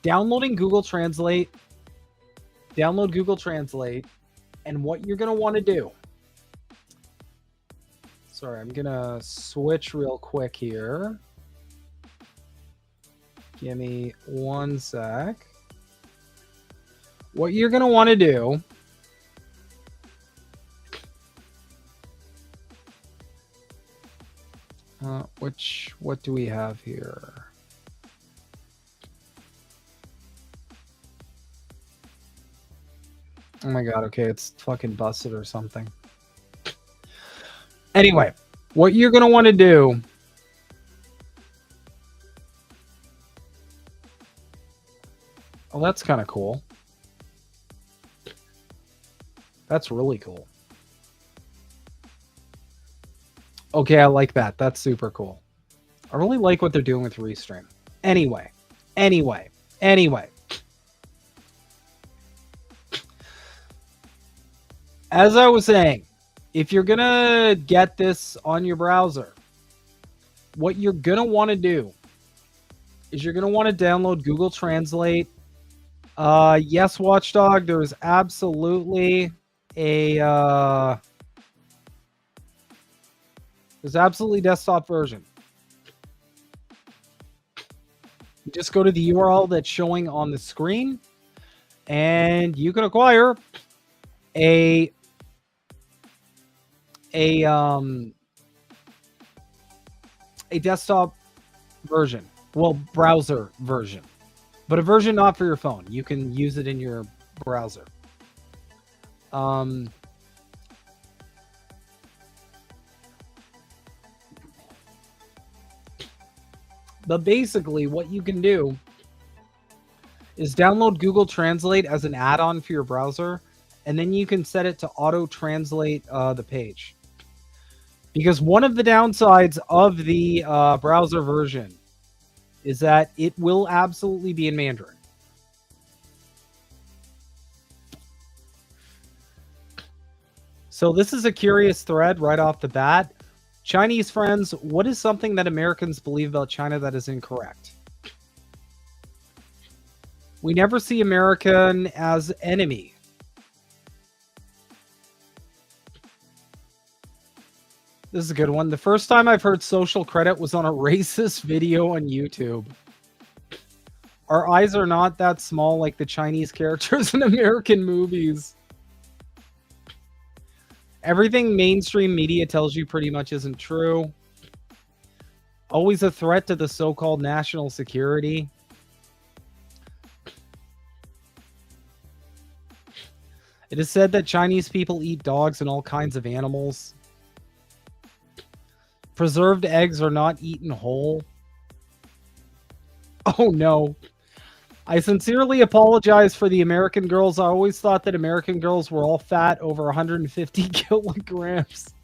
downloading Google Translate. Download Google Translate, and what you're going to want to do. Sorry, I'm going to switch real quick here. Give me one sec. What you're going to want to do what do we have here? Oh my god, okay, it's fucking busted or something. Anyway, what you're going to want to do oh, that's kind of cool. That's really cool. Okay, I like that. That's super cool. I really like what they're doing with Restream. Anyway. As I was saying, if you're going to get this on your browser, what you're going to want to do is you're going to want to download Google Translate. Yes, Watchdog, there's absolutely a there's absolutely desktop version. You just go to the URL that's showing on the screen, and you can acquire a desktop version, well, browser version. But a version not for your phone. You can use it in your browser. But basically, what you can do is download Google Translate as an add-on for your browser, and then you can set it to auto-translate the page. Because one of the downsides of the browser version is that it will absolutely be in Mandarin. So this is a curious thread right off the bat. Chinese friends, what is something that Americans believe about China that is incorrect? We never see American as enemy. This is a good one. The first time I've heard social credit was on a racist video on YouTube. Our eyes are not that small like the Chinese characters in American movies. Everything mainstream media tells you pretty much isn't true. Always a threat to the so-called national security. It is said that Chinese people eat dogs and all kinds of animals. Preserved eggs are not eaten whole. Oh no. I sincerely apologize for the American girls. I always thought that American girls were all fat over 150 kilograms.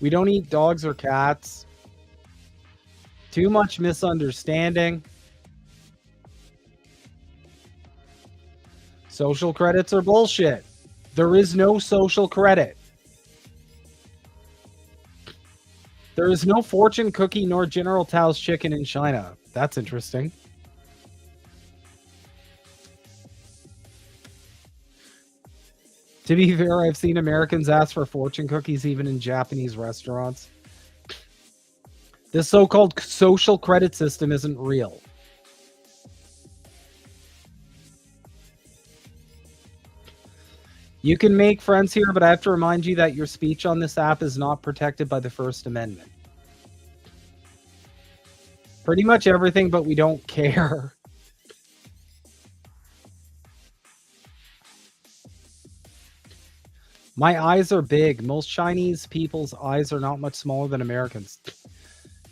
We don't eat dogs or cats. Too much misunderstanding. Social credits are bullshit. There is no social credit. There is no fortune cookie nor General Tao's chicken in China. That's interesting. To be fair, I've seen Americans ask for fortune cookies even in Japanese restaurants. This so-called social credit system isn't real. You can make friends here, but I have to remind you that your speech on this app is not protected by the First Amendment. Pretty much everything, but we don't care. My eyes are big. Most Chinese people's eyes are not much smaller than Americans.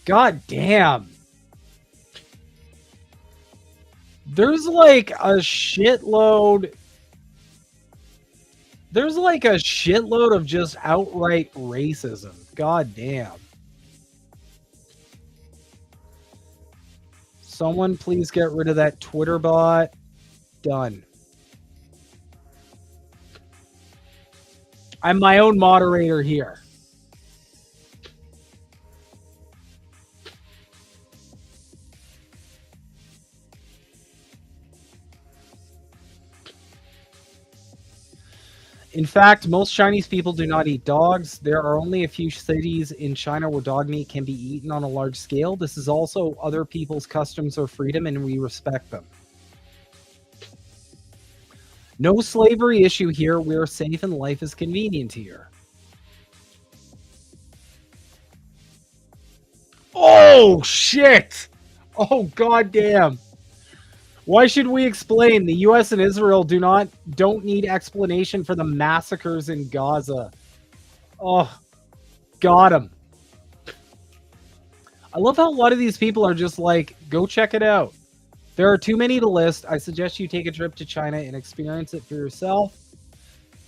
God damn. There's like a shitload... There's like a shitload of just outright racism. God damn. Someone please get rid of that Twitter bot. Done. I'm my own moderator here. In fact, most Chinese people do not eat dogs. There are only a few cities in China where dog meat can be eaten on a large scale. This is also other people's customs or freedom, and we respect them. No slavery issue here. We are safe and life is convenient here. Oh, shit! Oh, goddamn. Why should we explain? The U.S. and Israel don't need explanation for the massacres in Gaza. Oh, got him. I love how a lot of these people are just like, go check it out. There are too many to list. I suggest you take a trip to China and experience it for yourself.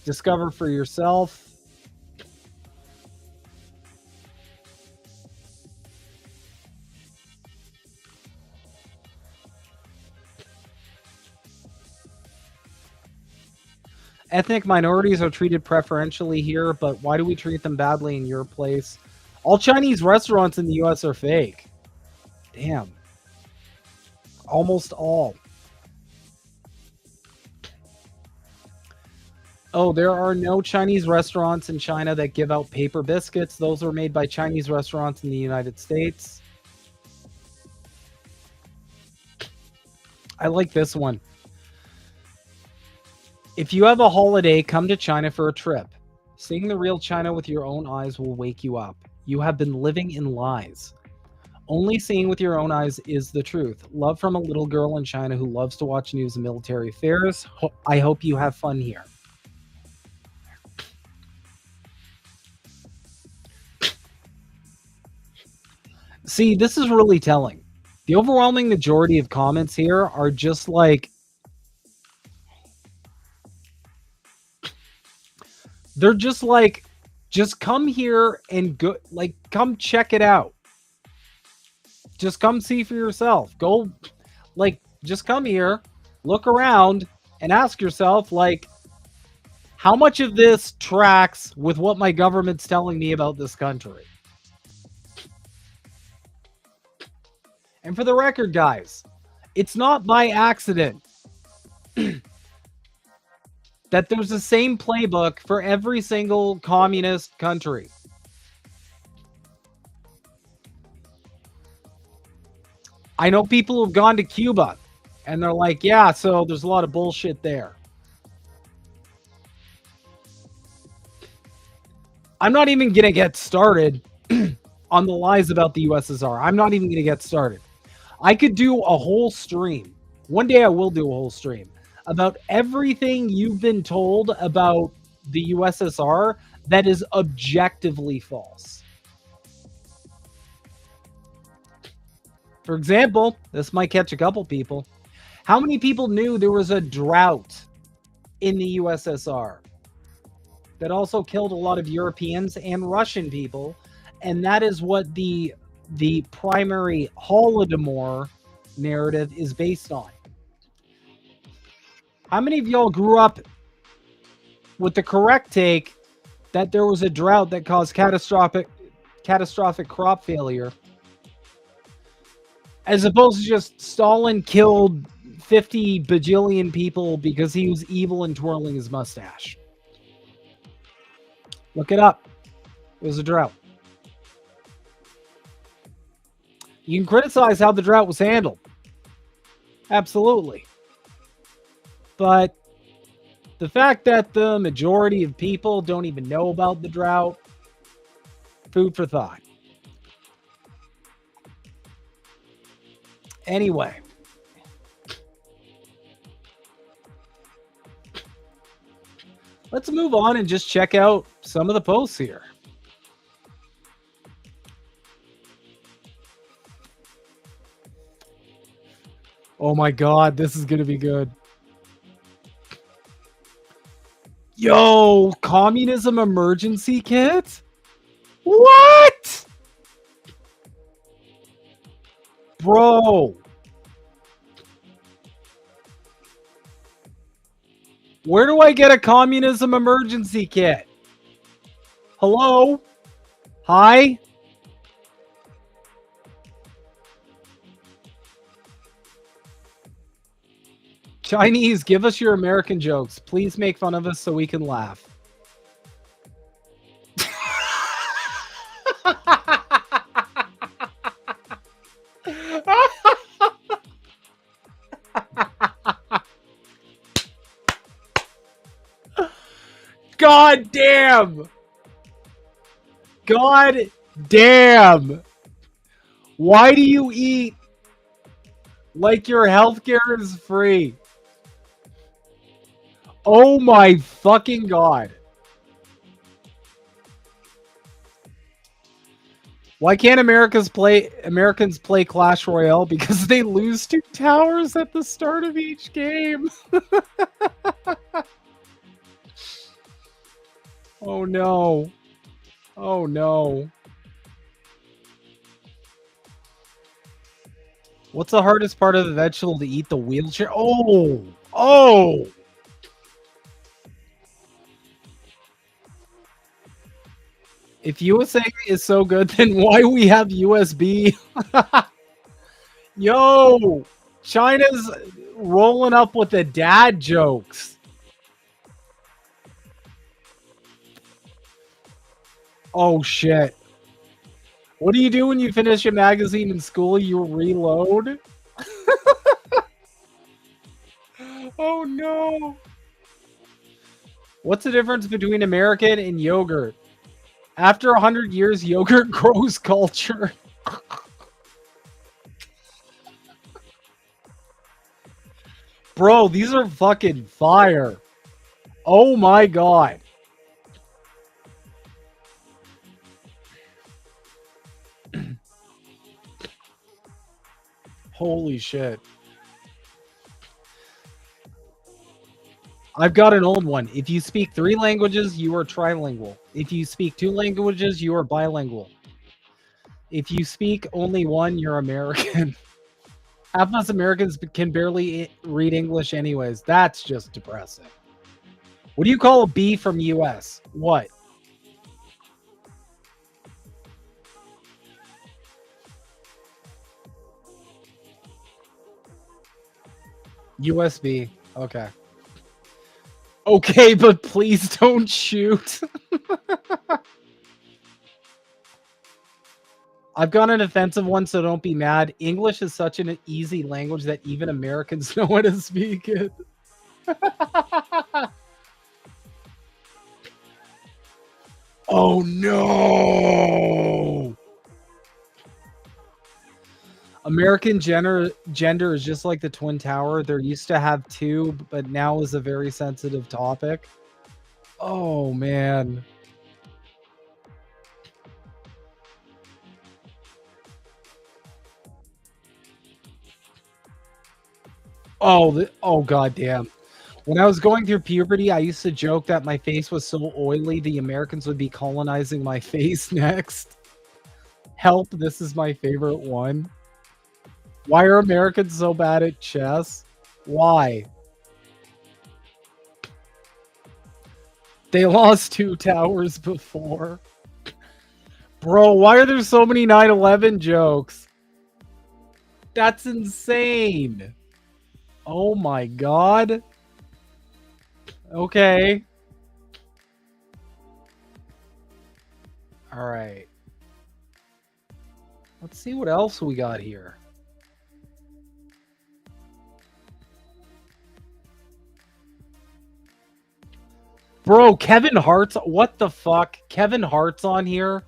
Discover for yourself. Ethnic minorities are treated preferentially here, but why do we treat them badly in your place? All Chinese restaurants in the U.S. are fake. Damn. Almost all. Oh, there are no Chinese restaurants in China that give out paper biscuits. Those are made by Chinese restaurants in the United States. I like this one. If you have a holiday, come to China for a trip. Seeing the real China with your own eyes will wake you up. You have been living in lies. Only seeing with your own eyes is the truth. Love from a little girl in China who loves to watch news and military affairs. I hope you have fun here. See, this is really telling. The overwhelming majority of comments here are just like, They're just like, just come here and go, like, come check it out. Just come see for yourself. Go, like, just come here, look around, and ask yourself, like, how much of this tracks with what my government's telling me about this country? And for the record, guys, it's not by accident that there's the same playbook for every single communist country. I know people who've gone to Cuba and they're like, yeah, so there's a lot of bullshit there. I'm not even going to get started on the lies about the USSR. I'm not even going to get started. I could do a whole stream. One day I will do a whole stream about everything you've been told about the USSR that is objectively false. For example, this might catch a couple people. How many people knew there was a drought in the USSR that also killed a lot of Europeans and Russian people? And that is what the primary Holodomor narrative is based on. How many of y'all grew up with the correct take that there was a drought that caused catastrophic crop failure, as opposed to just Stalin killed 50 bajillion people because he was evil and twirling his mustache? Look it up. It was a drought. You can criticize how the drought was handled. Absolutely. But the fact that the majority of people don't even know about the drought, food for thought. Anyway. Let's move on and just check out some of the posts here. Oh my God, this is going to be good. Yo, communism emergency kit? What? Bro. Where do I get a communism emergency kit? Hello? Hi? Chinese, give us your American jokes. Please make fun of us so we can laugh. God damn! God damn! Why do you eat like your healthcare is free? Oh my fucking God. Why can't Americans play Clash Royale? Because they lose 2 towers at the start of each game. Oh no. Oh no. What's the hardest part of the vegetable to eat? The wheelchair? Oh! Oh! If USA is so good, then why we have USB? Yo! China's rolling up with the dad jokes. Oh shit. What do you do when you finish a magazine in school? You reload? Oh no. What's the difference between American and yogurt? After 100 years, yogurt grows culture. Bro, these are fucking fire. Oh my God. Holy shit. I've got an old one. If you speak 3 languages, you are trilingual. If you speak 2 languages, you are bilingual. If you speak only one, you're American. Half of us Americans can barely read English anyways. That's just depressing. What do you call a B from US? What? USB. Okay. Okay, but please don't shoot. I've got an offensive one, so don't be mad. English is such an easy language that even Americans know how to speak it. Oh no! American gender is just like the Twin Tower. There used to have 2, but now is a very sensitive topic. Oh man. Oh goddamn. When I was going through puberty, I used to joke that my face was so oily the Americans would be colonizing my face next. Help, this is my favorite one. Why are Americans so bad at chess? Why? They lost 2 towers before. Bro, why are there so many 9/11 jokes? That's insane. Oh my god. Okay. All right. Let's see what else we got here. Bro, Kevin Hart's... What the fuck? Kevin Hart's on here?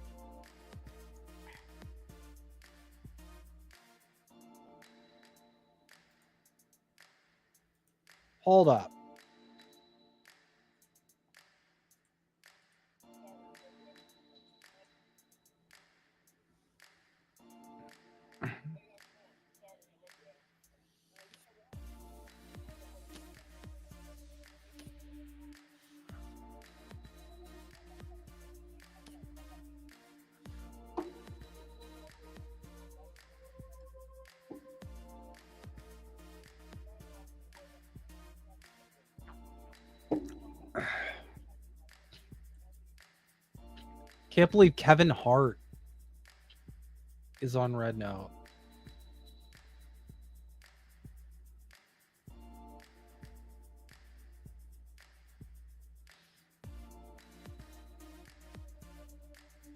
Hold up. Can't believe Kevin Hart is on Red Note.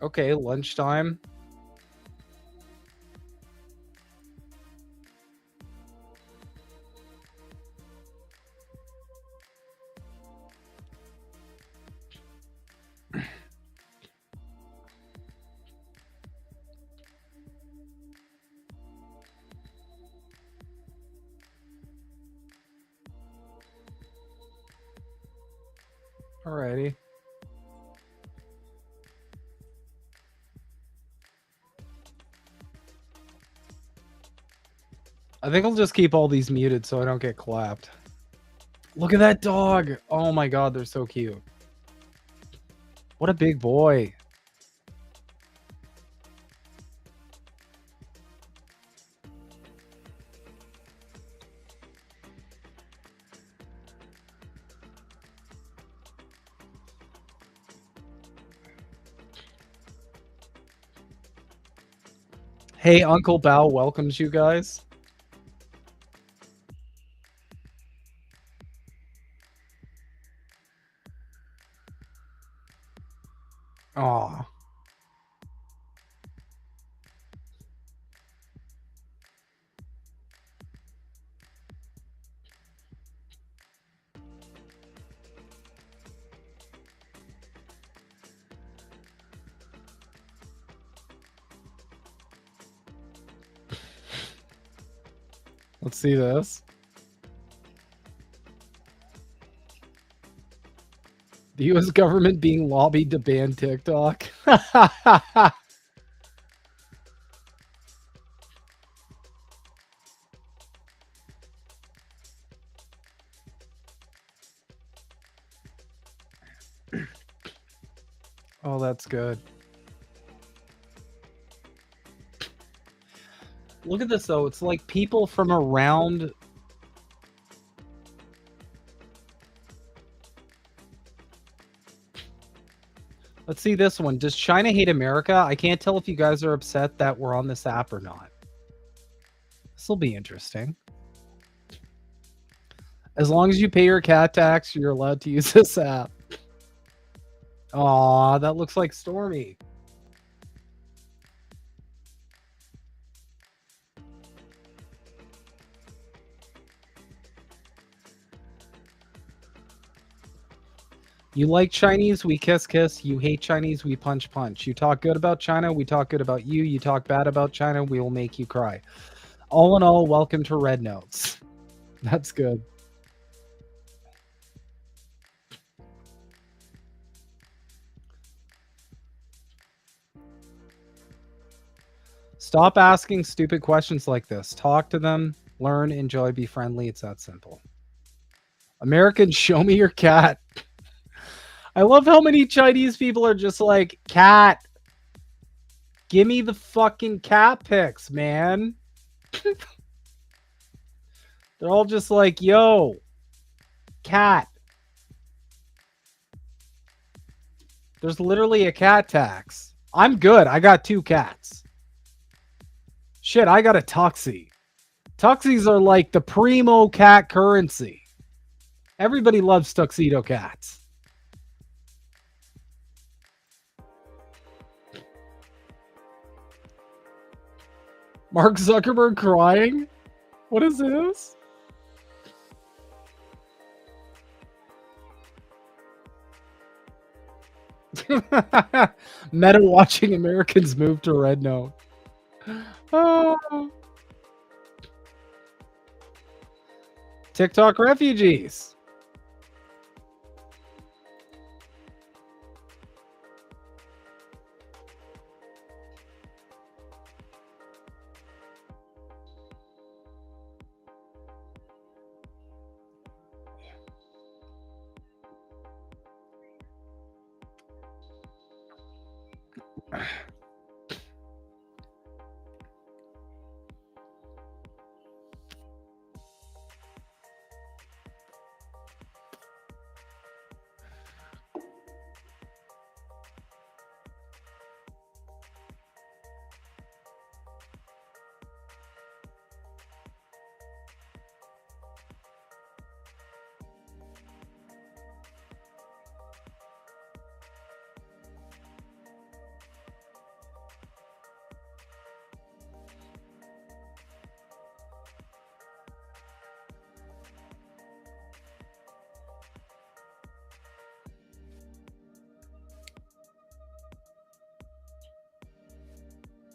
Okay, lunchtime. Alrighty. I think I'll just keep all these muted so I don't get clapped. Look at that dog. Oh my god, they're so cute. What a big boy. Hey, Uncle Bao welcomes you guys. Aw. Let's see this. The U.S. government being lobbied to ban TikTok. Oh, that's good. Look at this, though. It's like people from around... Let's see this one. Does China hate America? I can't tell if you guys are upset that we're on this app or not. This will be interesting. As long as you pay your cat tax, you're allowed to use this app. Aw, that looks like Stormy. You like Chinese, we kiss kiss. You hate Chinese, we punch punch. You talk good about China, we talk good about you. You talk bad about China, we will make you cry. All in all, welcome to Red Notes. That's good. Stop asking stupid questions like this. Talk to them, learn, enjoy, be friendly. It's that simple. Americans, show me your cat. I love how many Chinese people are just like, cat. Give me the fucking cat pics, man. They're all just like, yo, cat. There's literally a cat tax. I'm good. I got 2 cats. Shit, I got a tuxie. Tuxies are like the primo cat currency. Everybody loves tuxedo cats. Mark Zuckerberg crying? What is this? Meta watching Americans move to Red Note. Oh. TikTok refugees.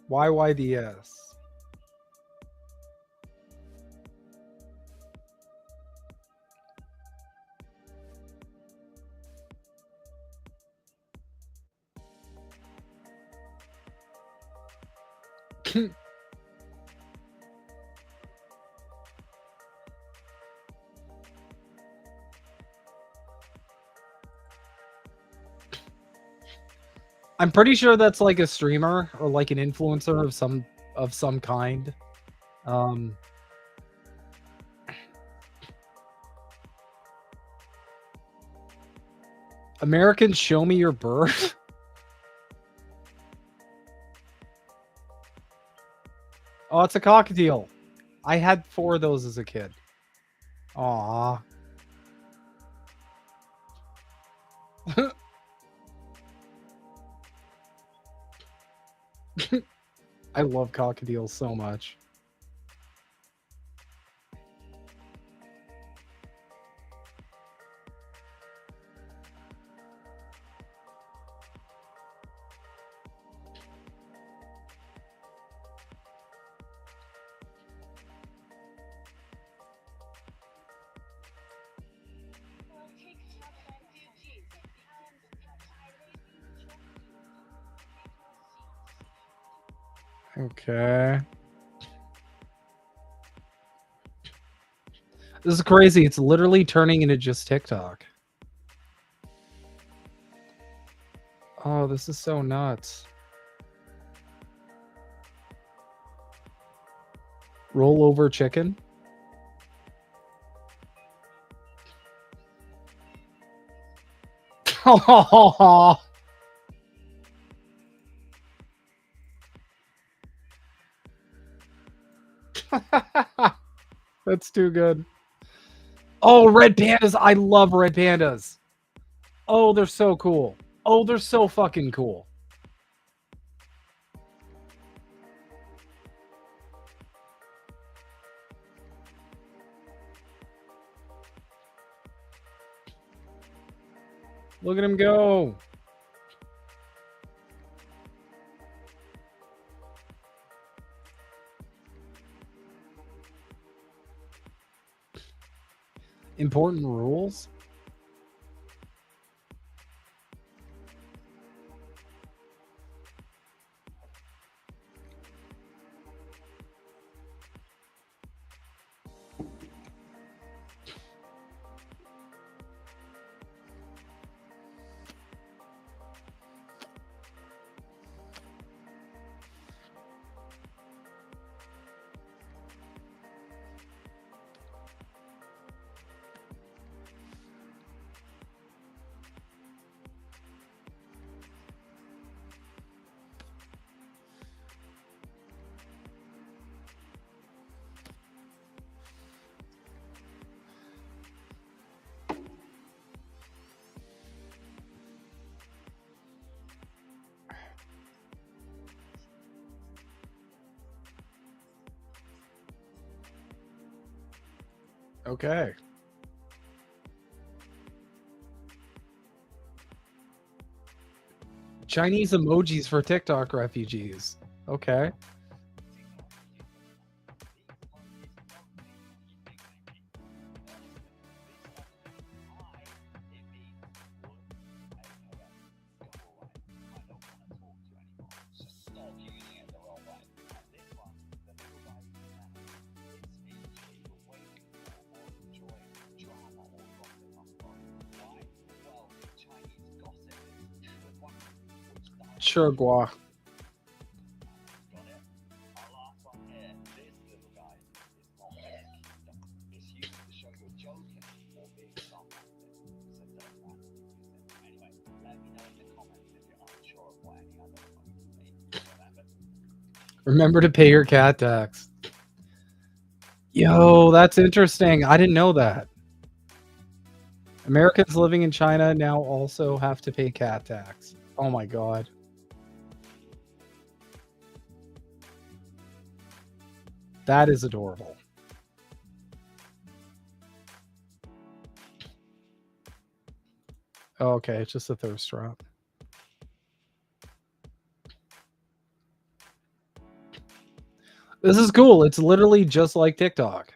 YYDS. I'm pretty sure that's like a streamer or like an influencer of some kind. Americans, show me your birth. Oh, it's a cockatiel. I had 4 of those as a kid. Aww. I love cockatiels so much. Okay. This is crazy. It's literally turning into just TikTok. Oh, this is so nuts. Roll over chicken. That's too good. Oh, red pandas. I love red pandas. Oh, they're so cool. Oh, they're so fucking cool. Look at him go. Important rules? Okay. Chinese emojis for TikTok refugees. Okay. Sure, Gua. Remember to pay your cat tax. Yo, that's interesting. I didn't know that. Americans living in China now also have to pay cat tax. Oh my god. That is adorable. Oh, okay, it's just a thirst trap. This is cool. It's literally just like TikTok.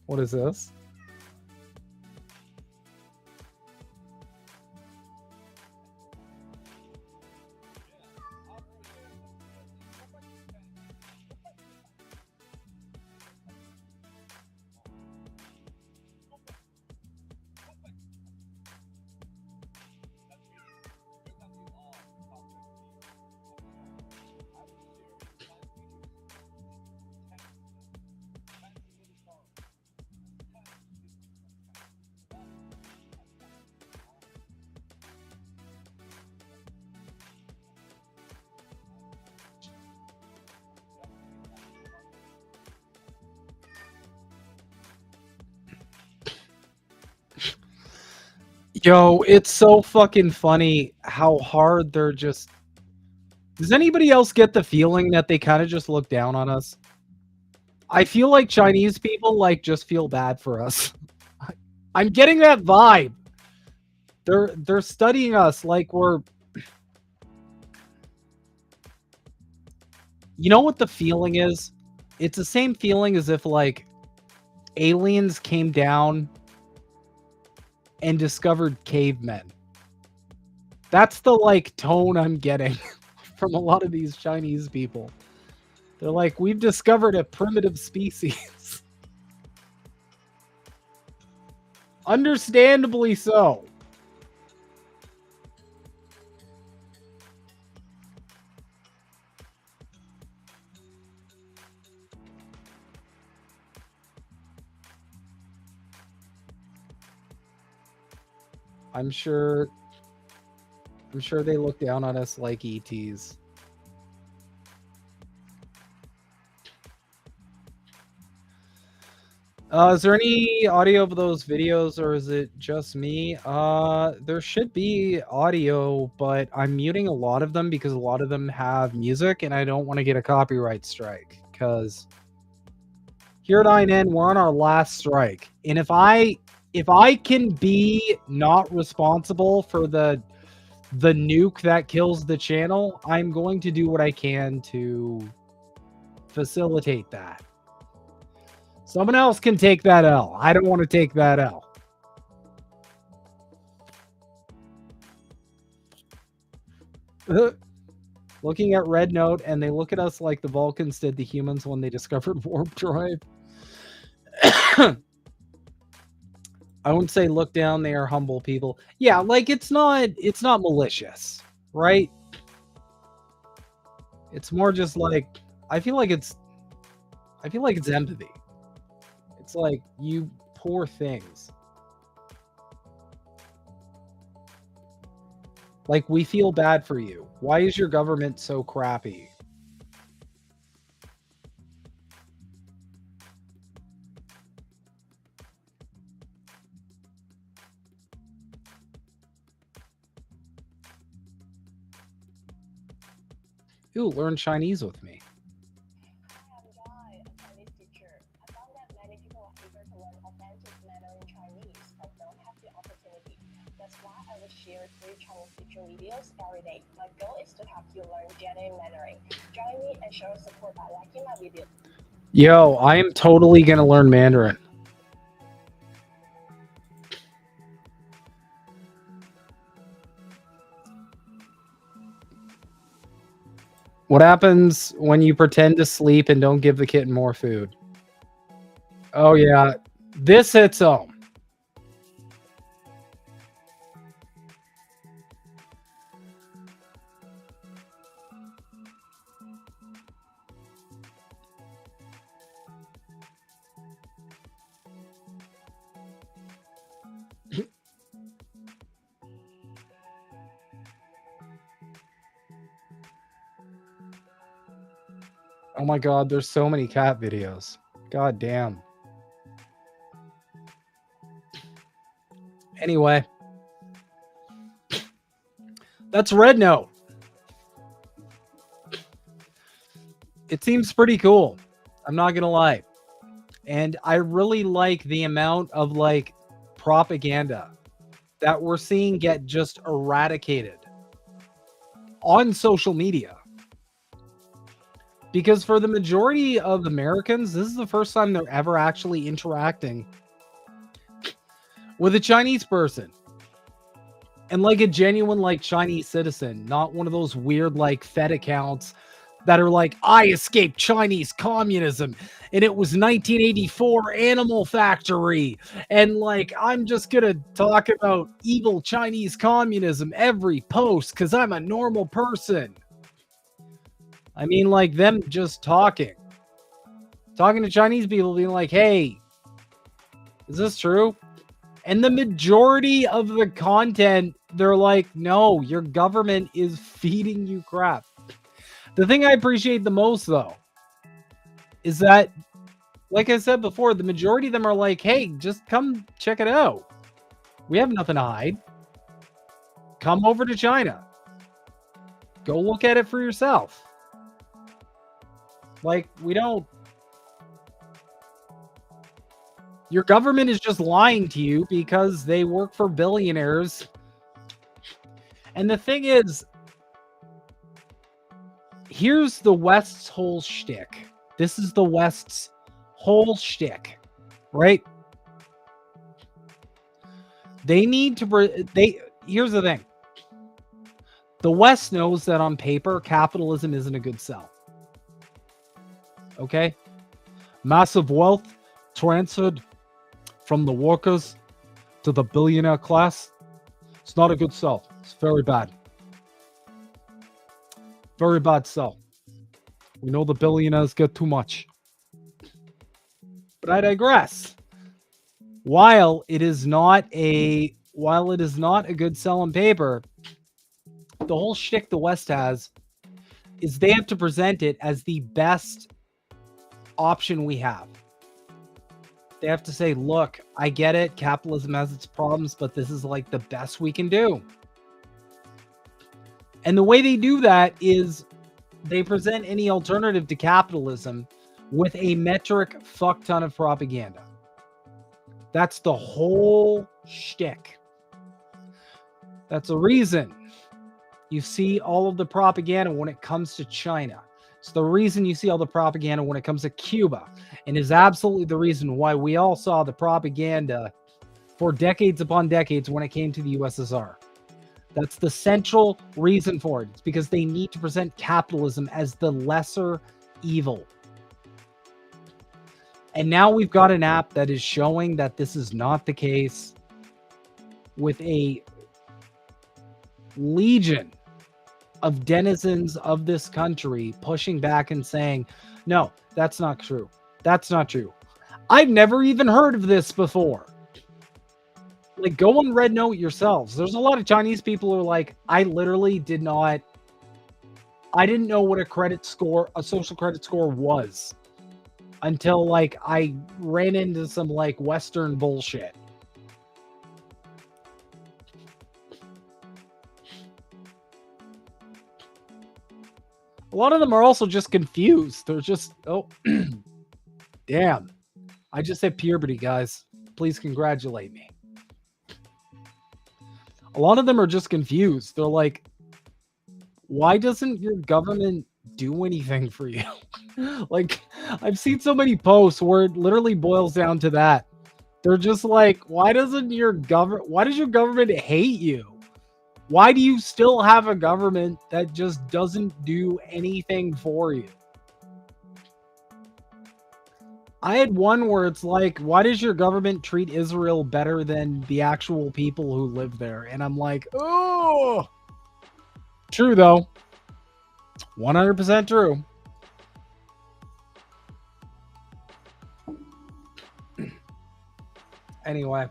What is this? Yo, it's so fucking funny how hard they're just... Does anybody else get the feeling that they kind of just look down on us? I feel like Chinese people like just feel bad for us. I'm getting that vibe. They're studying us like we're... You know what the feeling is? It's the same feeling as if like aliens came down and discovered cavemen. That's the like tone I'm getting from a lot of these Chinese people. They're like, we've discovered a primitive species. Understandably so. I'm sure they look down on us like ETs. Is there any audio of those videos, or is it just me? There should be audio, but I'm muting a lot of them because a lot of them have music, and I don't want to get a copyright strike. Because here at INN, we're on our last strike, and if I can be not responsible for the nuke that kills the channel, I'm going to do what I can to facilitate that. Someone else can take that L. I don't want to take that L. Looking at Red Note, and they look at us like the Vulcans did the humans when they discovered warp drive. I wouldn't say look down, they are humble people. Yeah, like it's not malicious, right? It's more just like I feel like it's empathy. It's like, you poor things. Like, we feel bad for you. Why is your government so crappy? Ooh, learn Chinese with me. Videos every day. My goal is to help you learn genuine Mandarin. Join me and show support by liking my video. Yo, I am totally gonna learn Mandarin. What happens when you pretend to sleep and don't give the kitten more food? Oh yeah, this hits home. Oh my god, there's so many cat videos. God damn. Anyway. That's Red Note. It seems pretty cool. I'm not gonna lie. And I really like the amount of like propaganda that we're seeing get just eradicated on social media. Because for the majority of Americans, this is the first time they're ever actually interacting with a Chinese person. And like a genuine like Chinese citizen, not one of those weird like Fed accounts that are like, I escaped Chinese communism and it was 1984 Animal Factory. And like, I'm just going to talk about evil Chinese communism every post because I'm a normal person. I mean, like them just talking to Chinese people being like, hey, is this true? And the majority of the content, they're like, no, your government is feeding you crap. The thing I appreciate the most, though, is that, like I said before, the majority of them are like, hey, just come check it out. We have nothing to hide. Come over to China. Go look at it for yourself. Like, we don't... Your government is just lying to you because they work for billionaires. And the thing is, here's the West's whole shtick. This is the West's whole shtick, right? They need to... Here's the thing. The West knows that on paper, capitalism isn't a good sell. Okay? Massive wealth transferred from the workers to the billionaire class. It's not a good sell. It's very bad. Very bad sell. We know the billionaires get too much. But I digress. While it is not a good sell on paper, the whole shtick the West has is they have to present it as the best option we have. They have to say, look, I get it. Capitalism has its problems, but this is like the best we can do. And the way they do that is they present any alternative to capitalism with a metric fuck ton of propaganda. That's the whole shtick. That's the reason you see all of the propaganda when it comes to China. It's the reason you see all the propaganda when it comes to Cuba, and is absolutely the reason why we all saw the propaganda for decades upon decades when it came to the USSR. That's the central reason for it. It's because they need to present capitalism as the lesser evil. And now we've got an app that is showing that this is not the case, with a legion of denizens of this country pushing back and saying, no, that's not true. That's not true. I've never even heard of this before. Like, go on Red Note yourselves. There's a lot of Chinese people who are like, I didn't know what a social credit score was until like I ran into some like Western bullshit. A lot of them are also just confused. They're just, oh, damn. I just hit puberty, guys. Please congratulate me. A lot of them are just confused. They're like, why doesn't your government do anything for you? Like, I've seen so many posts where it literally boils down to that. They're just like, why does your government hate you? Why do you still have a government that just doesn't do anything for you? I had one where it's like, why does your government treat Israel better than the actual people who live there? And I'm like, oh, true though. 100% true. Anyway.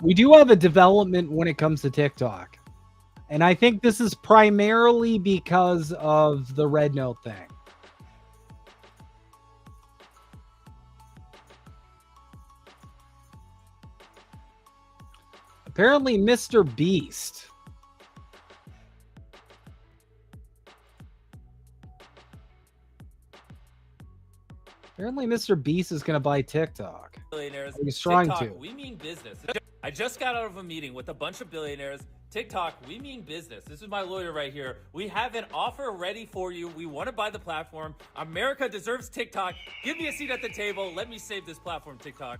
We do have a development when it comes to TikTok. And I think this is primarily because of the Red Note thing. Apparently, Mr. Beast. Apparently, Mr. Beast is going to buy TikTok. Billionaires. He's trying TikTok, to. We mean business. I just got out of a meeting with a bunch of billionaires. TikTok, we mean business. This is my lawyer right here. We have an offer ready for you. We want to buy the platform. America deserves TikTok. Give me a seat at the table. Let me save this platform, TikTok.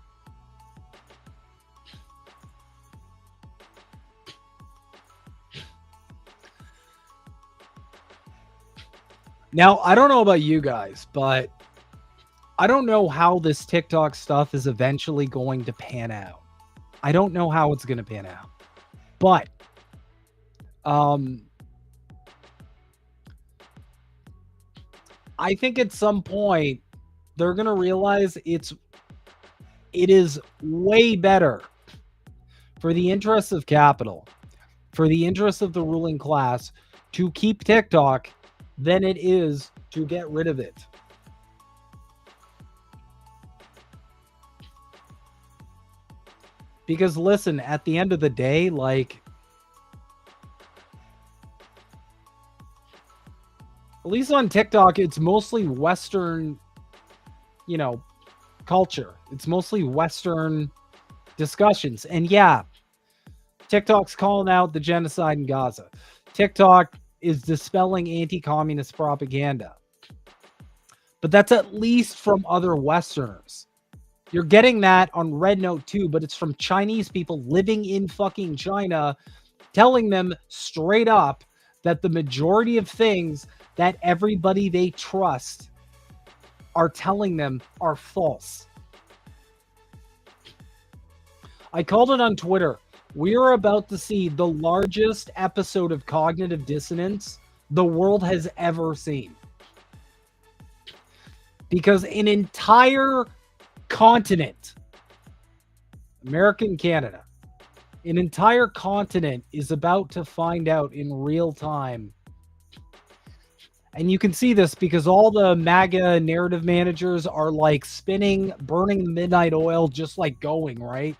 Now, I don't know about you guys, but I don't know how this TikTok stuff is eventually going to pan out. I don't know how it's going to pan out. But I think at some point they're going to realize it is way better for the interests of capital, for the interests of the ruling class, to keep TikTok than it is to get rid of it. Because listen, at the end of the day, like, at least on TikTok, it's mostly Western, culture. It's mostly Western discussions. And yeah, TikTok's calling out the genocide in Gaza. TikTok is dispelling anti-communist propaganda. But that's at least from other Westerners. You're getting that on Red Note too, but it's from Chinese people living in fucking China, telling them straight up that the majority of things that everybody they trust are telling them are false. I called it on Twitter. We are about to see the largest episode of cognitive dissonance the world has ever seen. Because an entire continent, America and Canada, an entire continent is about to find out in real time. And you can see this because all the MAGA narrative managers are like spinning, burning the midnight oil, just like going, right?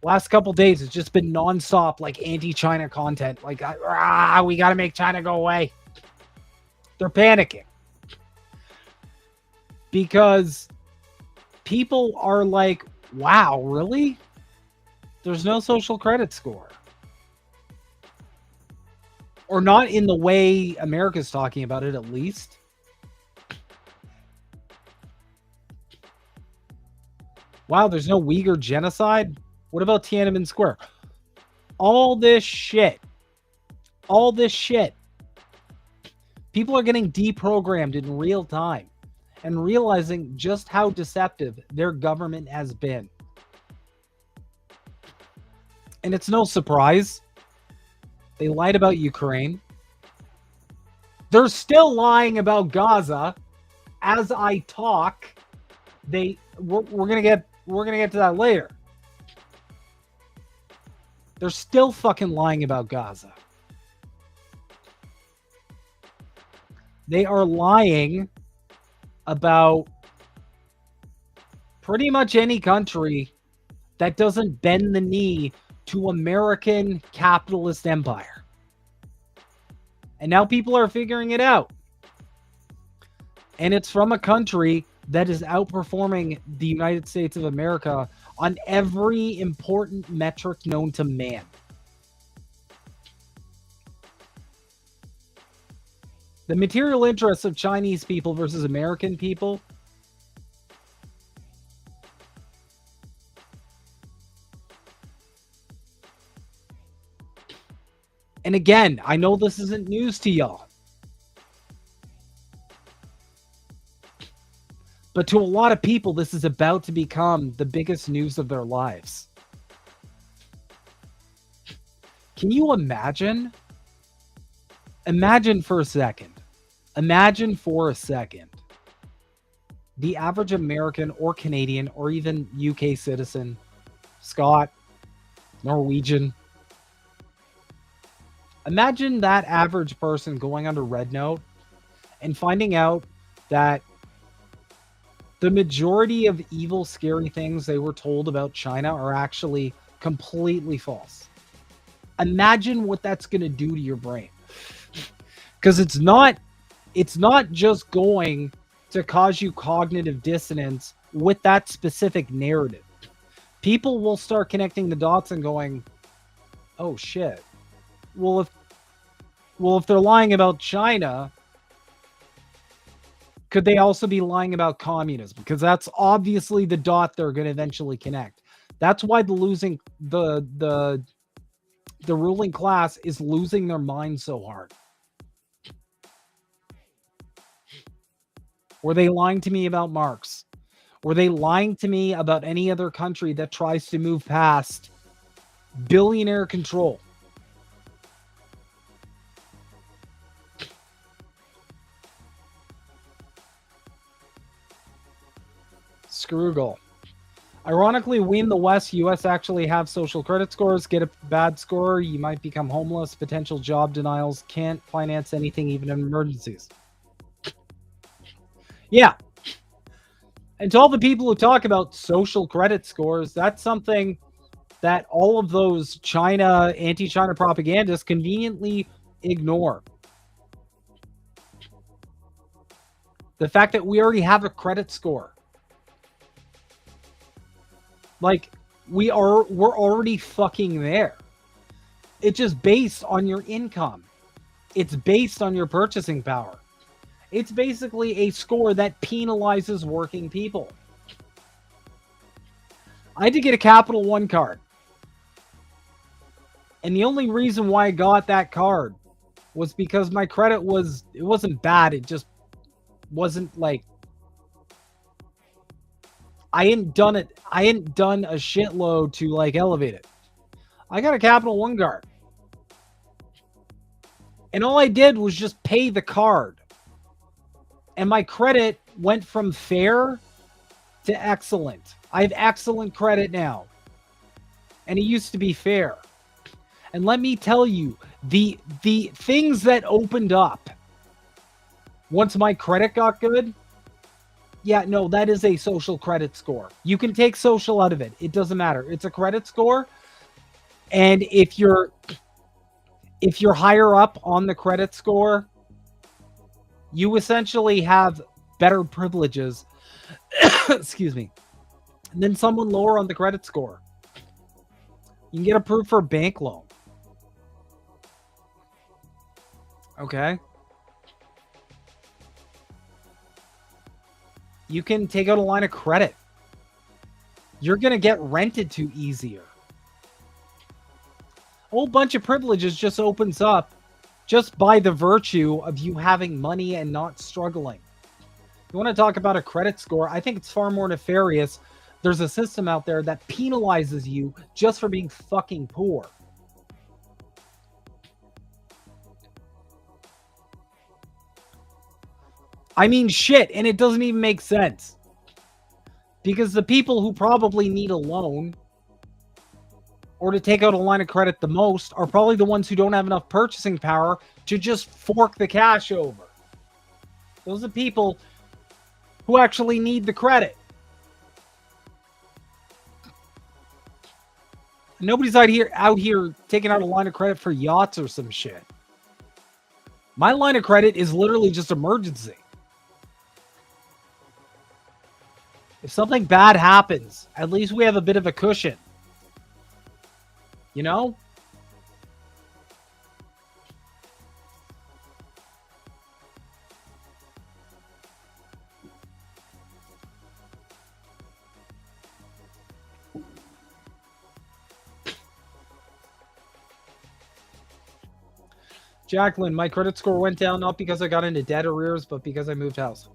Last couple days, it's just been nonstop, like anti-China content. Like, we got to make China go away. They're panicking. Because people are like, wow, really? There's no social credit score. Or not in the way America's talking about it, at least. Wow, there's no Uyghur genocide? What about Tiananmen Square? All this shit. People are getting deprogrammed in real time and realizing just how deceptive their government has been. And it's no surprise. They lied about Ukraine. They're still lying about Gaza. As I talk, we're gonna get to that later. They're still fucking lying about Gaza. They are lying about pretty much any country that doesn't bend the knee to American capitalist empire. And now people are figuring it out. And it's from a country that is outperforming the United States of America on every important metric known to man. The material interests of Chinese people versus American people. And again, I know this isn't news to y'all. But to a lot of people, this is about to become the biggest news of their lives. Can you imagine? Imagine for a second. The average American or Canadian or even UK citizen, Scot, Norwegian. Imagine that average person going under Red Note and finding out that the majority of evil, scary things they were told about China are actually completely false. Imagine what that's going to do to your brain. Because it's not just going to cause you cognitive dissonance with that specific narrative. People will start connecting the dots and going, oh shit. Well, if they're lying about China, could they also be lying about communism? Because that's obviously the dot they're going to eventually connect. That's why the ruling class is losing their mind so hard. Were they lying to me about Marx? Were they lying to me about any other country that tries to move past billionaire control? Scroogle. Ironically, we in the West, US actually have social credit scores. Get a bad score, you might become homeless. Potential job denials. Can't finance anything, even in emergencies. Yeah. And to all the people who talk about social credit scores, that's something that all of those anti-China propagandists conveniently ignore. The fact that we already have a credit score. Like, we're already fucking there. It's just based on your income. It's based on your purchasing power. It's basically a score that penalizes working people. I had to get a Capital One card. And the only reason why I got that card was because my credit wasn't bad. It just wasn't like, I hadn't done it. I hadn't done a shitload to like elevate it. I got a Capital One card. And all I did was just pay the card. And my credit went from fair to excellent. I have excellent credit now. And it used to be fair. And let me tell you, the things that opened up once my credit got good, yeah, no, that is a social credit score. You can take social out of it. It doesn't matter. It's a credit score. And if you're higher up on the credit score, you essentially have better privileges, excuse me, than someone lower on the credit score. You can get approved for a bank loan. Okay. You can take out a line of credit. You're going to get rented to easier. A whole bunch of privileges just opens up just by the virtue of you having money and not struggling. You want to talk about a credit score? I think it's far more nefarious. There's a system out there that penalizes you just for being fucking poor. I mean, shit, and it doesn't even make sense. Because the people who probably need a loan or to take out a line of credit the most are probably the ones who don't have enough purchasing power to just fork the cash over. Those are people who actually need the credit. Nobody's out here taking out a line of credit for yachts or some shit. My line of credit is literally just emergency. If something bad happens, at least we have a bit of a cushion. You know? Jacqueline, my credit score went down not because I got into debt arrears, but because I moved house.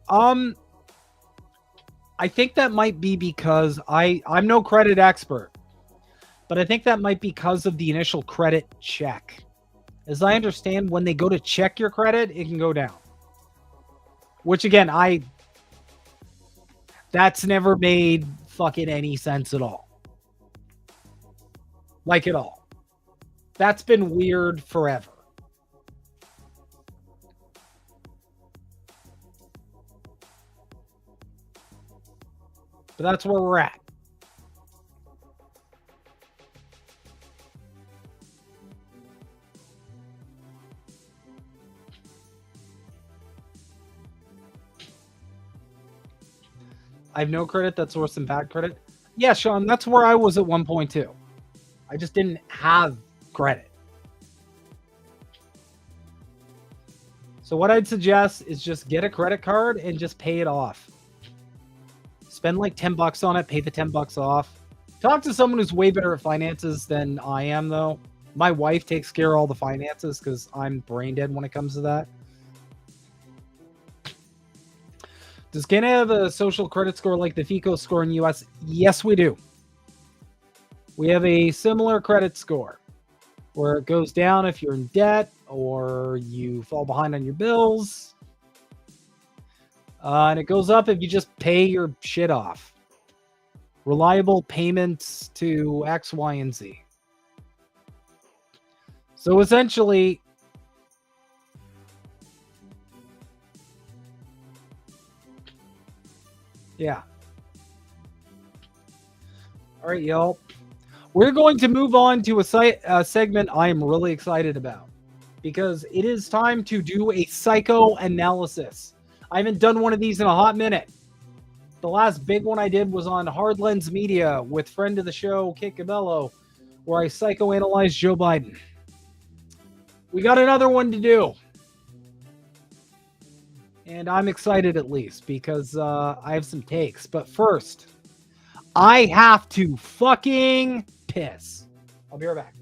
I think that might be because I'm no credit expert, but I think that might be because of the initial credit check. As I understand, when they go to check your credit, it can go down. Which again, that's never made fucking any sense at all. Like at all. That's been weird forever. But that's where we're at. I have no credit. That's worse than bad credit. Yeah, Sean, that's where I was at one point too. I just didn't have credit. So what I'd suggest is just get a credit card and just pay it off. Spend like $10 on it, pay the $10 off. Talk to someone who's way better at finances than I am, though. My wife takes care of all the finances because I'm brain dead when it comes to that. Does Canada have a social credit score like the FICO score in the US? Yes, we do. We have a similar credit score where it goes down if you're in debt or you fall behind on your bills. And it goes up if you just pay your shit off. Reliable payments to X, Y, and Z. So essentially, yeah. All right, y'all. We're going to move on to a segment I am really excited about because it is time to do a psychoanalysis. I haven't done one of these in a hot minute. The last big one I did was on Hard Lens Media with friend of the show, Kit Cabello, where I psychoanalyzed Joe Biden. We got another one to do. And I'm excited at least because I have some takes. But first, I have to fucking piss. I'll be right back.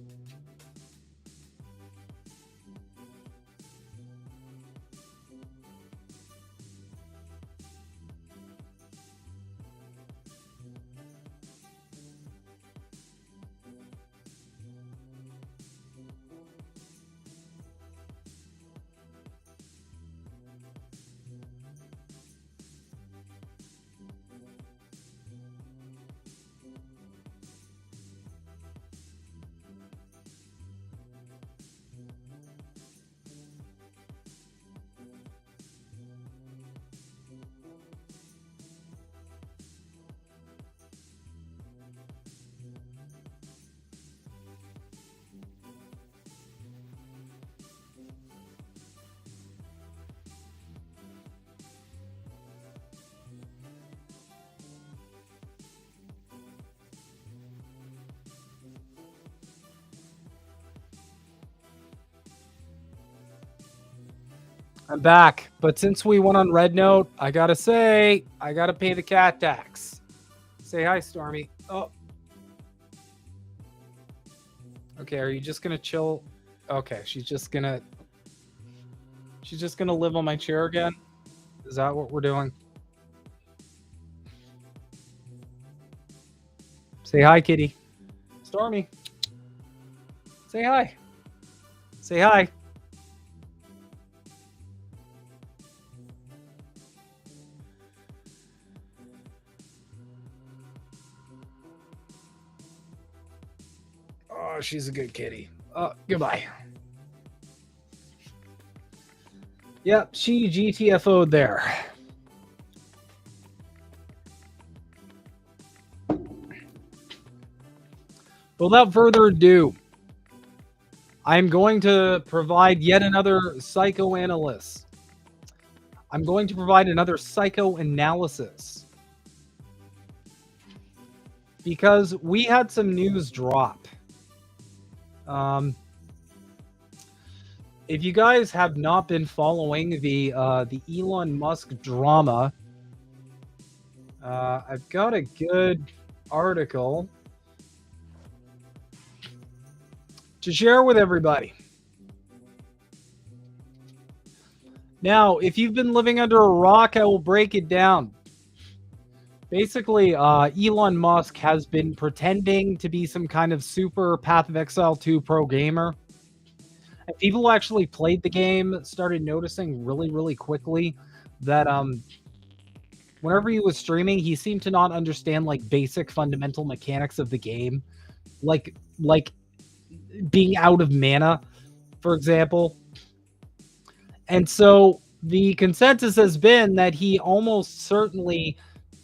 I'm back, but since we went on Red Note, I gotta say, I gotta pay the cat tax. Say hi, Stormy. Oh. Okay, are you just gonna chill? Okay, she's just gonna live on my chair again? Is that what we're doing? Say hi, kitty. Stormy. Say hi. Say hi. Oh, she's a good kitty. Goodbye. Yep, she GTFO'd there. Without further ado, I'm going to provide yet another psychoanalyst. I'm going to provide another psychoanalysis. Because we had some news drop. If you guys have not been following the Elon Musk drama, I've got a good article to share with everybody. Now, if you've been living under a rock, I will break it down. Basically, Elon Musk has been pretending to be some kind of super Path of Exile 2 pro gamer. And people who actually played the game started noticing really, really quickly that whenever he was streaming, he seemed to not understand like basic fundamental mechanics of the game. Like being out of mana, for example. And so the consensus has been that he almost certainly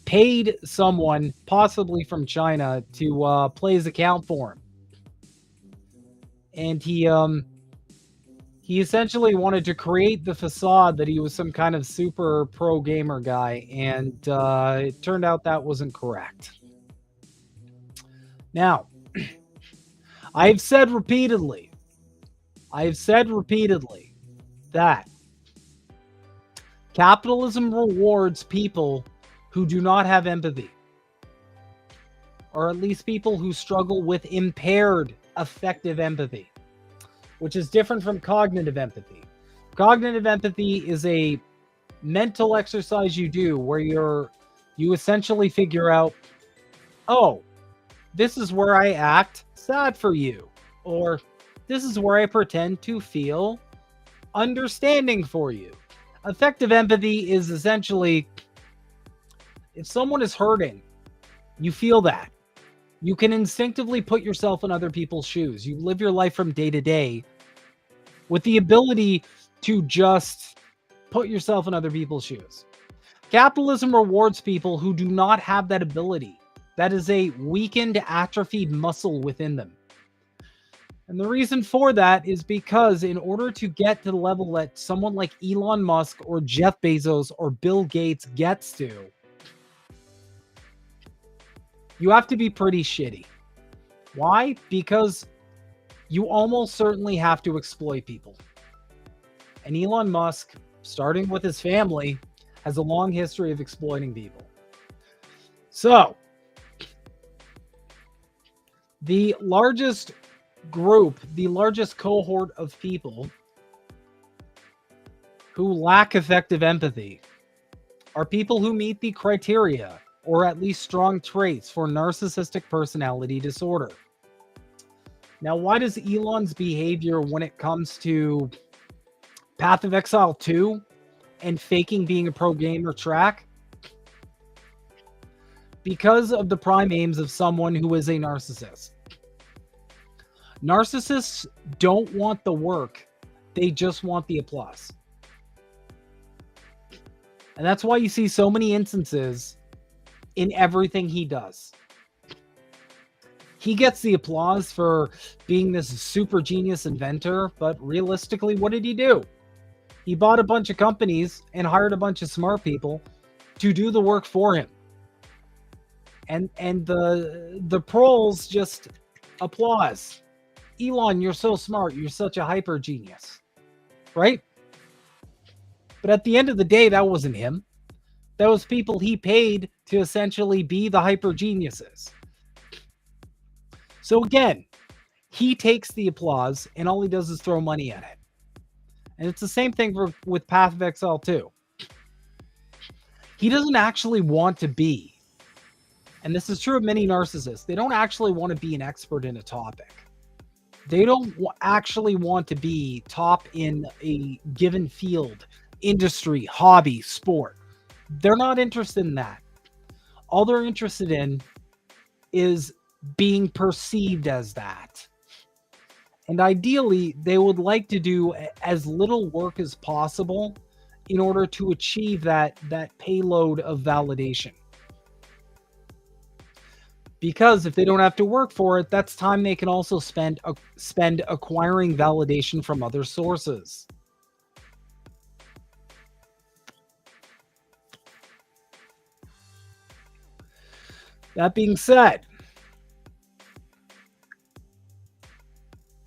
paid someone, possibly from China, to play his account for him. And he essentially wanted to create the facade that he was some kind of super pro gamer guy, and it turned out that wasn't correct. Now, I've said repeatedly that capitalism rewards people who do not have empathy, or at least people who struggle with impaired affective empathy, which is different from cognitive empathy. Cognitive empathy is a mental exercise you do where you essentially figure out, oh, this is where I act sad for you, or this is where I pretend to feel understanding for you. Affective empathy is essentially, if someone is hurting, you feel that. You can instinctively put yourself in other people's shoes. You live your life from day to day with the ability to just put yourself in other people's shoes. Capitalism rewards people who do not have that ability. That is a weakened, atrophied muscle within them. And the reason for that is because in order to get to the level that someone like Elon Musk or Jeff Bezos or Bill Gates gets to, you have to be pretty shitty. Why? Because you almost certainly have to exploit people. And Elon Musk, starting with his family, has a long history of exploiting people. So, the largest group, the largest cohort of people who lack effective empathy are people who meet the criteria, or at least strong traits, for narcissistic personality disorder. Now, why does Elon's behavior when it comes to Path of Exile 2 and faking being a pro gamer track? Because of the prime aims of someone who is a narcissist. Narcissists don't want the work, they just want the applause. And that's why you see so many instances in everything he does. He gets the applause for being this super genius inventor, but realistically, what did he do? He bought a bunch of companies and hired a bunch of smart people to do the work for him. And the pros just applause. Elon, you're so smart. You're such a hyper genius. Right? But at the end of the day, that wasn't him. That was people he paid to essentially be the hyper geniuses. So again, he takes the applause and all he does is throw money at it. And it's the same thing with Path of Exile too. He doesn't actually want to be, and this is true of many narcissists, they don't actually want to be an expert in a topic. They don't actually want to be top in a given field, industry, hobby, sport. They're not interested in that. All they're interested in is being perceived as that. And ideally, they would like to do as little work as possible in order to achieve that payload of validation. Because if they don't have to work for it, that's time they can also spend acquiring validation from other sources. That being said,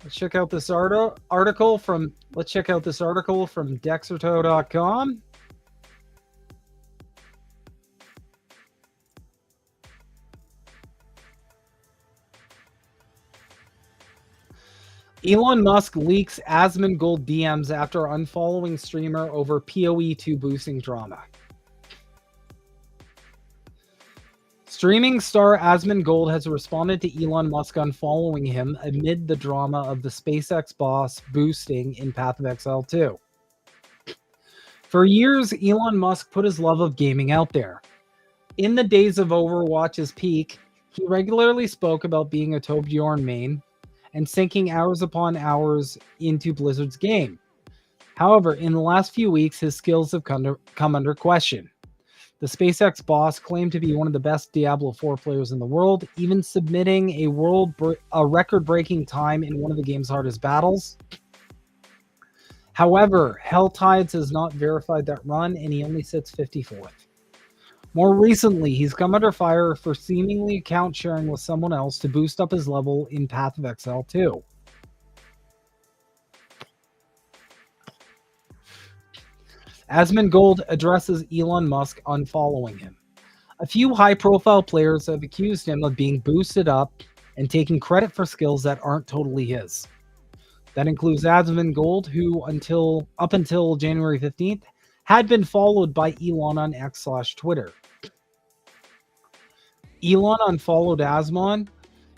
let's check out this article from Dexerto.com. Elon Musk leaks Asmongold DMs after unfollowing streamer over PoE2 boosting drama. Streaming star Asmongold has responded to Elon Musk unfollowing him amid the drama of the SpaceX boss boosting in Path of Exile 2. For years, Elon Musk put his love of gaming out there. In the days of Overwatch's peak, he regularly spoke about being a Torbjorn main and sinking hours upon hours into Blizzard's game. However, in the last few weeks, his skills have come under question. The SpaceX boss claimed to be one of the best Diablo 4 players in the world, even submitting a record-breaking time in one of the game's hardest battles. However, Hell Tides has not verified that run, and he only sits 54th. More recently, he's come under fire for seemingly account sharing with someone else to boost up his level in Path of Exile 2. Asmongold addresses Elon Musk unfollowing him. A few high-profile players have accused him of being boosted up and taking credit for skills that aren't totally his. That includes Asmongold, who up until January 15th had been followed by Elon on X/Twitter. Elon unfollowed Asmon.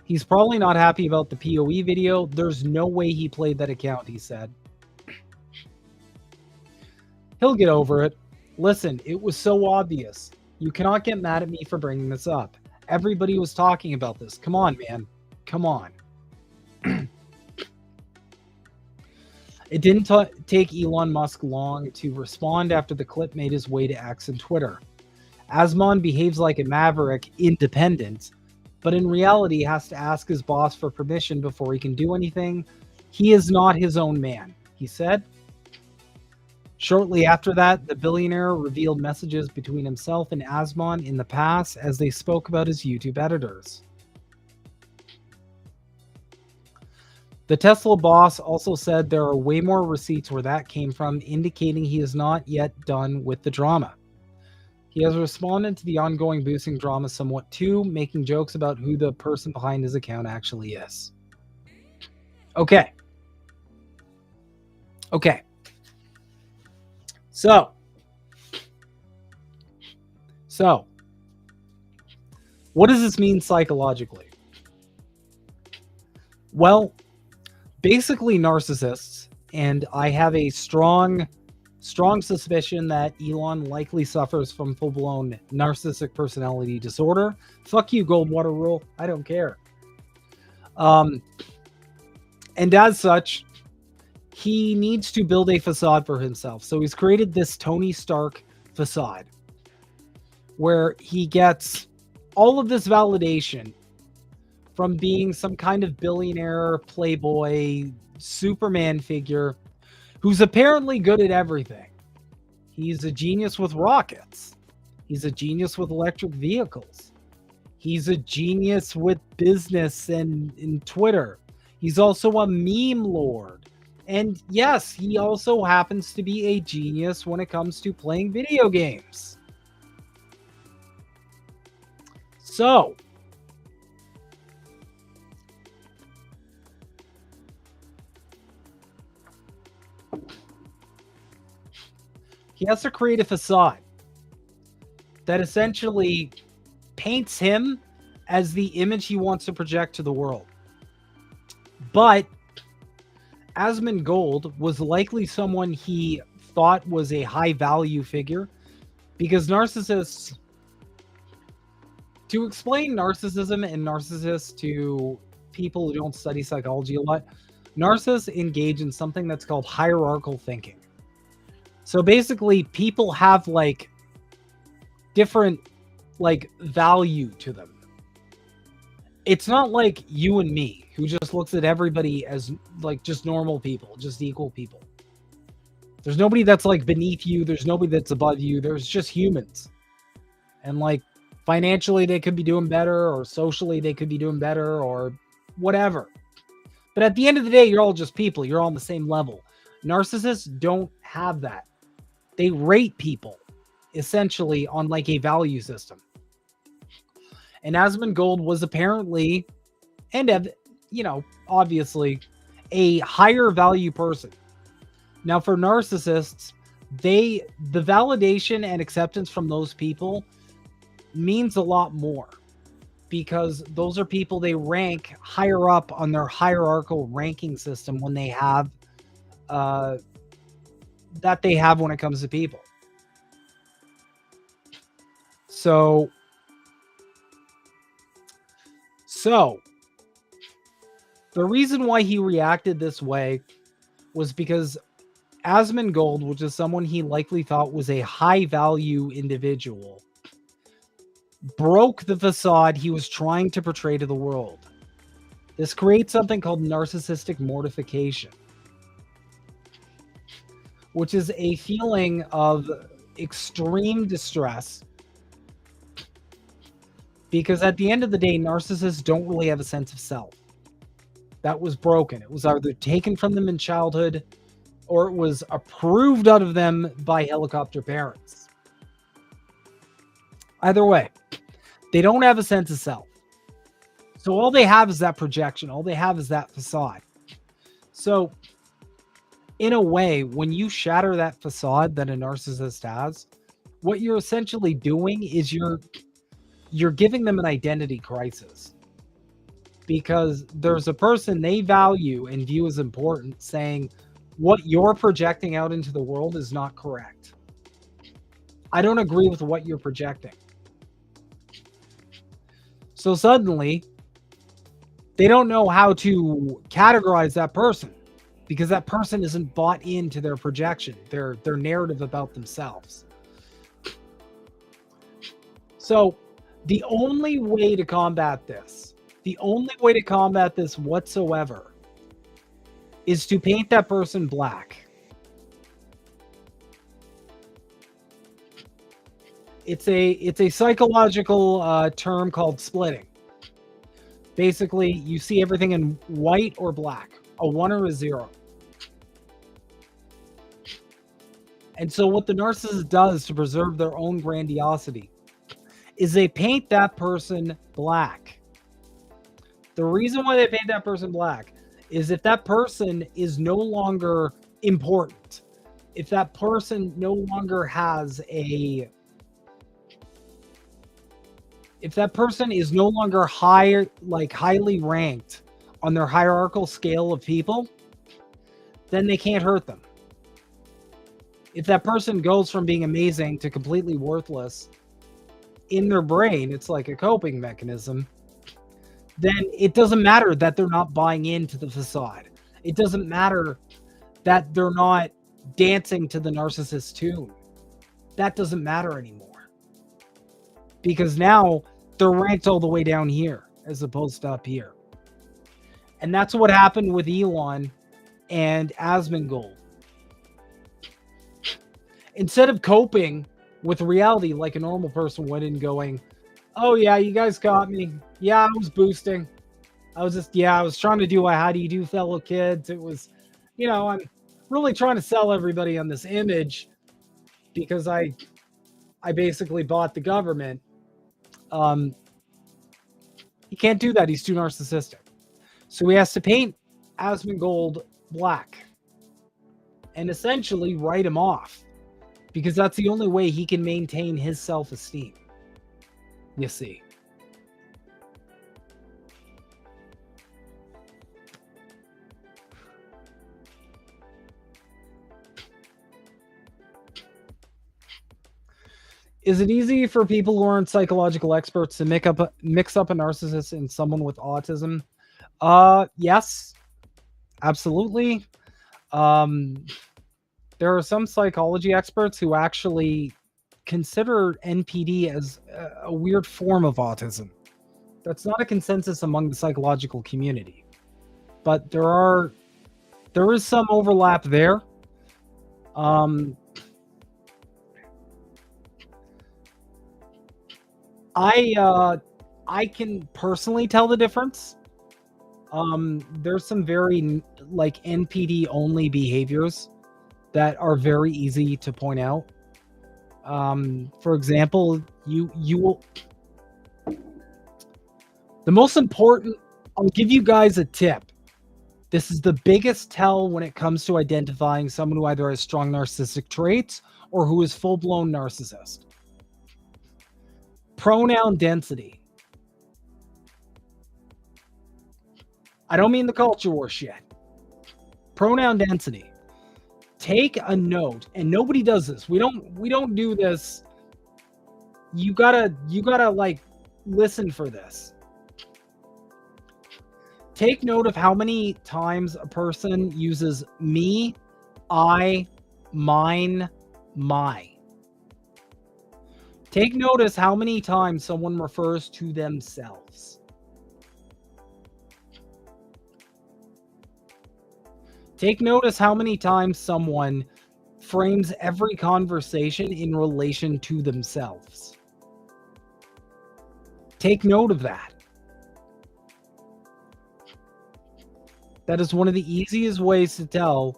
He's probably not happy about the PoE video. There's no way he played that account, he said. He'll get over it. Listen, it was so obvious. You cannot get mad at me for bringing this up. Everybody was talking about this. Come on, man. Come on. It didn't take Elon Musk long to respond after the clip made his way to X and Twitter. Asmon behaves like a maverick, independent, but in reality has to ask his boss for permission before he can do anything. He is not his own man, he said. Shortly after that, the billionaire revealed messages between himself and Asmon in the past as they spoke about his YouTube editors. The Tesla boss also said there are way more receipts where that came from, indicating he is not yet done with the drama. He has responded to the ongoing boosting drama somewhat too, making jokes about who the person behind his account actually is. Okay. So, what does this mean psychologically? Well, basically narcissists, and I have a strong suspicion that Elon likely suffers from full-blown narcissistic personality disorder. Fuck you, Goldwater Rule. I don't care. And as such, he needs to build a facade for himself. So he's created this Tony Stark facade where he gets all of this validation from being some kind of billionaire, playboy, Superman figure who's apparently good at everything. He's a genius with rockets. He's a genius with electric vehicles. He's a genius with business and Twitter. He's also a meme lord. And yes, he also happens to be a genius when it comes to playing video games. So, he has to create a facade that essentially paints him as the image he wants to project to the world. But Asmongold was likely someone he thought was a high value figure, because narcissists, to explain narcissism and narcissists to people who don't study psychology a lot, narcissists engage in something that's called hierarchical thinking. So basically, people have like different like value to them. It's not like you and me, who just looks at everybody as like just normal people, just equal people. There's nobody that's like beneath you. There's nobody that's above you. There's just humans. And like financially, they could be doing better, or socially, they could be doing better, or whatever. But at the end of the day, you're all just people. You're all on the same level. Narcissists don't have that. They rate people essentially on like a value system. And Asmongold was apparently, and you know, obviously, a higher value person. Now, for narcissists, the validation and acceptance from those people means a lot more, because those are people they rank higher up on their hierarchical ranking system when they have that they have when it comes to people. So the reason why he reacted this way was because Asmongold, which is someone he likely thought was a high value individual, broke the facade he was trying to portray to the world. This creates something called narcissistic mortification, which is a feeling of extreme distress, because at the end of the day, narcissists don't really have a sense of self. That was broken. It was either taken from them in childhood, or it was approved out of them by helicopter parents. Either way, they don't have a sense of self. So all they have is that projection. All they have is that facade. So in a way, when you shatter that facade that a narcissist has, what you're essentially doing is you're giving them an identity crisis, because there's a person they value and view as important saying what you're projecting out into the world is not correct. I don't agree with what you're projecting. So suddenly, they don't know how to categorize that person, because that person isn't bought into their projection, their narrative about themselves. So the only way to combat this, whatsoever, is to paint that person black. It's a psychological term called splitting. Basically, you see everything in white or black, a 1 or a 0. And so what the narcissist does to preserve their own grandiosity is they paint that person black. The reason why they paint that person black is if that person is no longer important, if that person no longer has a, if that person is no longer highly ranked on their hierarchical scale of people, then they can't hurt them. If that person goes from being amazing to completely worthless, in their brain, it's like a coping mechanism, then it doesn't matter that they're not buying into the facade. It doesn't matter that they're not dancing to the narcissist tune. That doesn't matter anymore, because now they're ranked all the way down here as opposed to up here. And that's what happened with Elon and Asmongold. Instead of coping with reality like a normal person would and going, oh yeah, you guys got me. Yeah, I was boosting. I was trying to do a how do you do, fellow kids. It was you know, I'm really trying to sell everybody on this image because I basically bought the government. He can't do that. He's too narcissistic. So he has to paint Asmongold black and essentially write him off because that's the only way he can maintain his self-esteem. You see. Is it easy for people who aren't psychological experts to mix up a narcissist and someone with autism? Yes, absolutely. There are some psychology experts who actually consider NPD as a weird form of autism. That's not a consensus among the psychological community, but there is some overlap there. I can personally tell the difference. There's some very like NPD only behaviors that are very easy to point out. For example, you will. The most important, I'll give you guys a tip. This is the biggest tell when it comes to identifying someone who either has strong narcissistic traits or who is full-blown narcissist. Pronoun density. I don't mean the culture war shit. Pronoun density. Take a note, and nobody does this. We don't do this. You gotta like listen for this. Take note of how many times a person uses me, I, mine, my. Take notice how many times someone refers to themselves. Take notice how many times someone frames every conversation in relation to themselves. Take note of that. That is one of the easiest ways to tell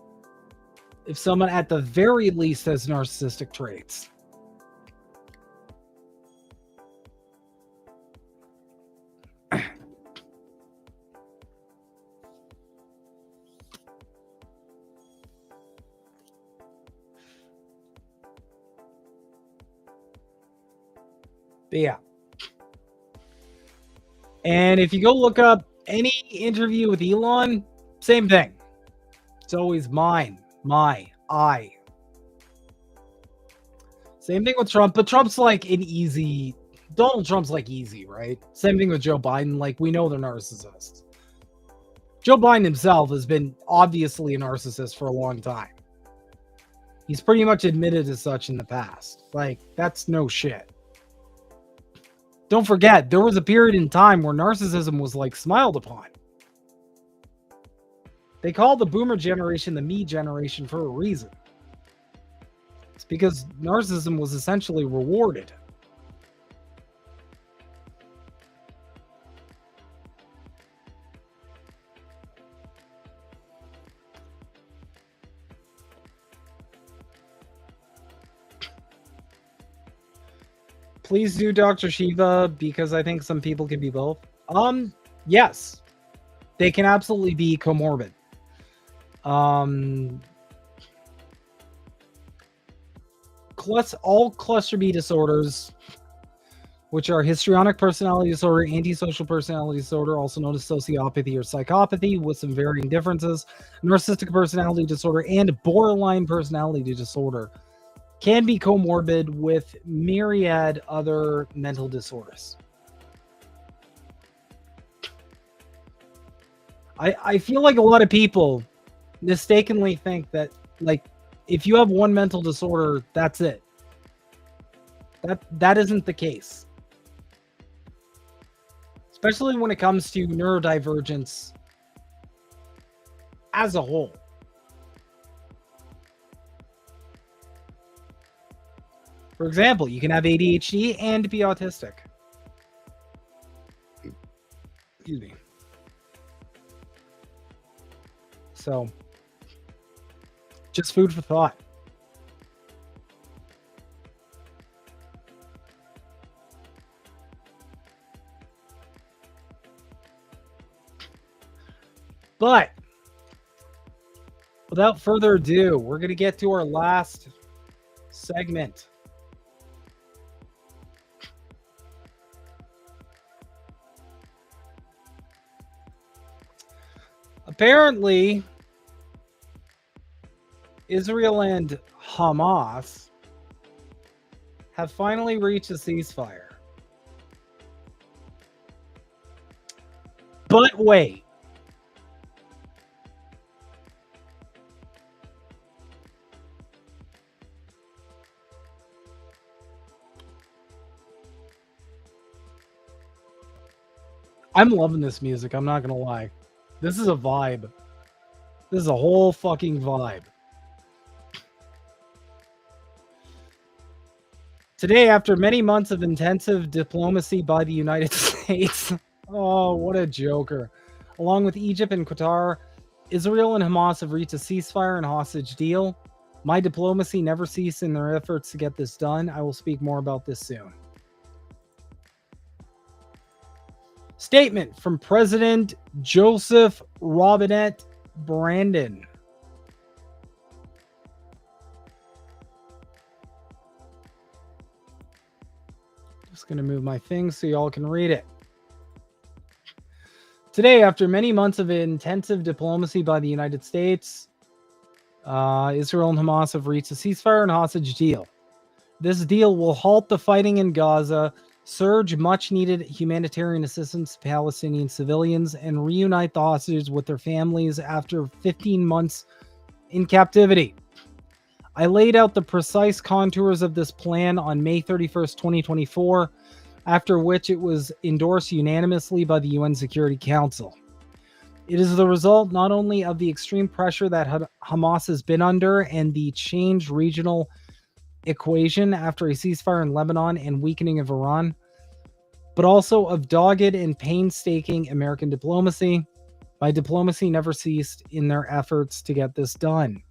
if someone at the very least has narcissistic traits. But yeah. And if you go look up any interview with Elon, same thing. It's always mine, my, I. Same thing with Trump, but Trump's like an easy... Donald Trump's like easy, right? Same thing with Joe Biden. Like, we know they're narcissists. Joe Biden himself has been obviously a narcissist for a long time. He's pretty much admitted as such in the past. Like, that's no shit. Don't forget, there was a period in time where narcissism was like smiled upon. They call the boomer generation the me generation for a reason. It's because narcissism was essentially rewarded. Please do Dr. Shiva, because I think some people can be both. Yes. They can absolutely be comorbid. All cluster B disorders, which are histrionic personality disorder, antisocial personality disorder, also known as sociopathy or psychopathy, with some varying differences, narcissistic personality disorder, and borderline personality disorder, can be comorbid with myriad other mental disorders. I feel like a lot of people mistakenly think that, like, if you have one mental disorder, that's it. That isn't the case. Especially when it comes to neurodivergence as a whole. For example, you can have ADHD and be autistic. Excuse me. So, Just food for thought. But without further ado, we're going to get to our last segment. Apparently, Israel and Hamas have finally reached a ceasefire. But wait. I'm loving this music. I'm not going to lie. This is a vibe. This is a whole fucking vibe. Today, after many months of intensive diplomacy by the United States, oh, what a joker. Along with Egypt and Qatar, Israel and Hamas have reached a ceasefire and hostage deal. My diplomacy never ceased in their efforts to get this done. I will speak more about this soon. Statement from President Joseph Robinette Brandon. Just going to move my thing so y'all can read it. Today, after many months of intensive diplomacy by the United States, Israel and Hamas have reached a ceasefire and hostage deal. This deal will halt the fighting in Gaza, surge much-needed humanitarian assistance to Palestinian civilians, and reunite the hostages with their families after 15 months in captivity. I laid out the precise contours of this plan on May 31st, 2024, after which it was endorsed unanimously by the UN Security Council. It is the result not only of the extreme pressure that Hamas has been under and the changed regional equation after a ceasefire in Lebanon and weakening of Iran, but also of dogged and painstaking American diplomacy. My diplomacy never ceased in their efforts to get this done.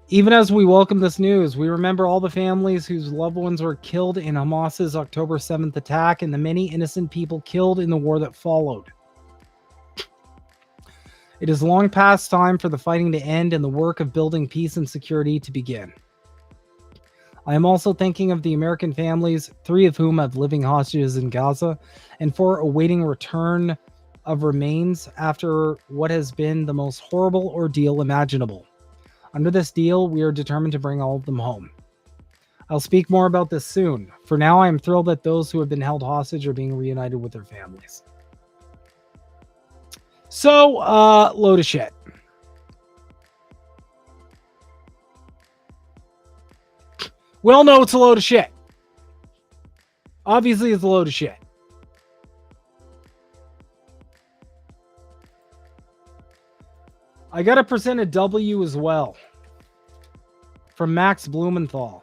Even as we welcome this news, we remember all the families whose loved ones were killed in Hamas's October 7th attack and the many innocent people killed in the war that followed. It is long past time for the fighting to end and the work of building peace and security to begin. I am also thinking of the American families, 3 of whom have living hostages in Gaza, and for awaiting return of remains after what has been the most horrible ordeal imaginable. Under this deal, we are determined to bring all of them home. I'll speak more about this soon. For now, I am thrilled that those who have been held hostage are being reunited with their families. So, load of shit. We all know it's a load of shit. Obviously, it's a load of shit. I got to present a W as well. From Max Blumenthal.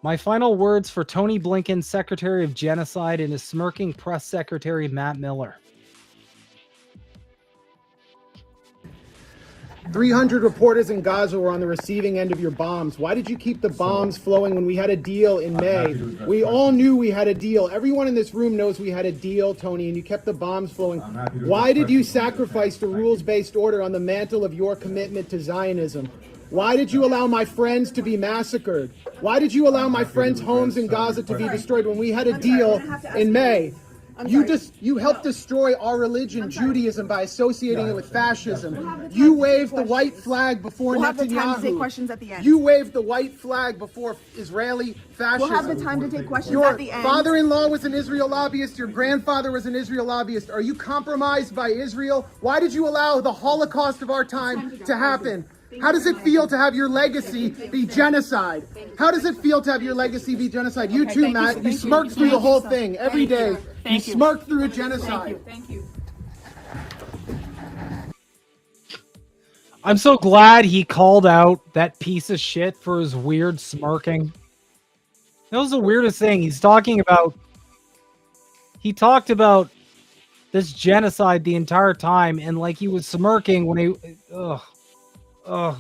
My final words for Tony Blinken, Secretary of Genocide, and his smirking press secretary, Matt Miller. 300 reporters in Gaza were on the receiving end of your bombs. Why did you keep the bombs flowing when we had a deal in May? We all knew we had a deal. Everyone in this room knows we had a deal, Tony, and you kept the bombs flowing. Why did you sacrifice the rules-based order on the mantle of your commitment to Zionism? Why did you allow my friends to be massacred? Why did you allow my friends' homes in Gaza to be destroyed when we had a deal in May? You helped destroy our religion, Judaism, by associating it with fascism. You waved the white flag before Netanyahu. We'll have the time to take questions at the end. You waved the white flag before Israeli fascism. We'll have the time to take questions Your at the end. Your father-in-law was an Israel lobbyist. Your grandfather was an Israel lobbyist. Are you compromised by Israel? Why did you allow the Holocaust of our time to happen? How does it feel to have your legacy be genocide? How does it feel to have your legacy be genocide? You too, Matt. You smirked through the whole thing every day. You smirked through a genocide. Thank you. I'm so glad he called out that piece of shit for his weird smirking. That was the weirdest thing. He talked about this genocide the entire time, and like he was smirking when he...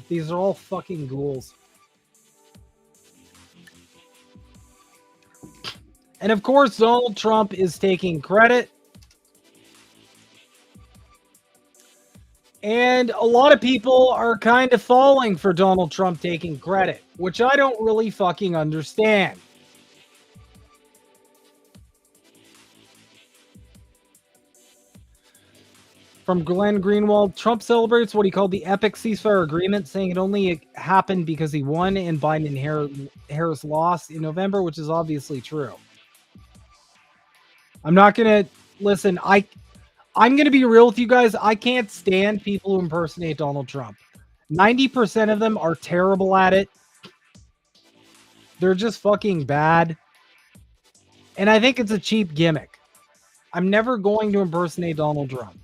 these are all fucking ghouls. And of course, Donald Trump is taking credit. And a lot of people are kind of falling for Donald Trump taking credit, which I don't really fucking understand. From Glenn Greenwald, Trump celebrates what he called the epic ceasefire agreement, saying it only happened because he won and Biden and Harris lost in November, which is obviously true. I'm not going to... Listen, I'm going to be real with you guys. I can't stand people who impersonate Donald Trump. 90% of them are terrible at it. They're just fucking bad. And I think it's a cheap gimmick. I'm never going to impersonate Donald Trump.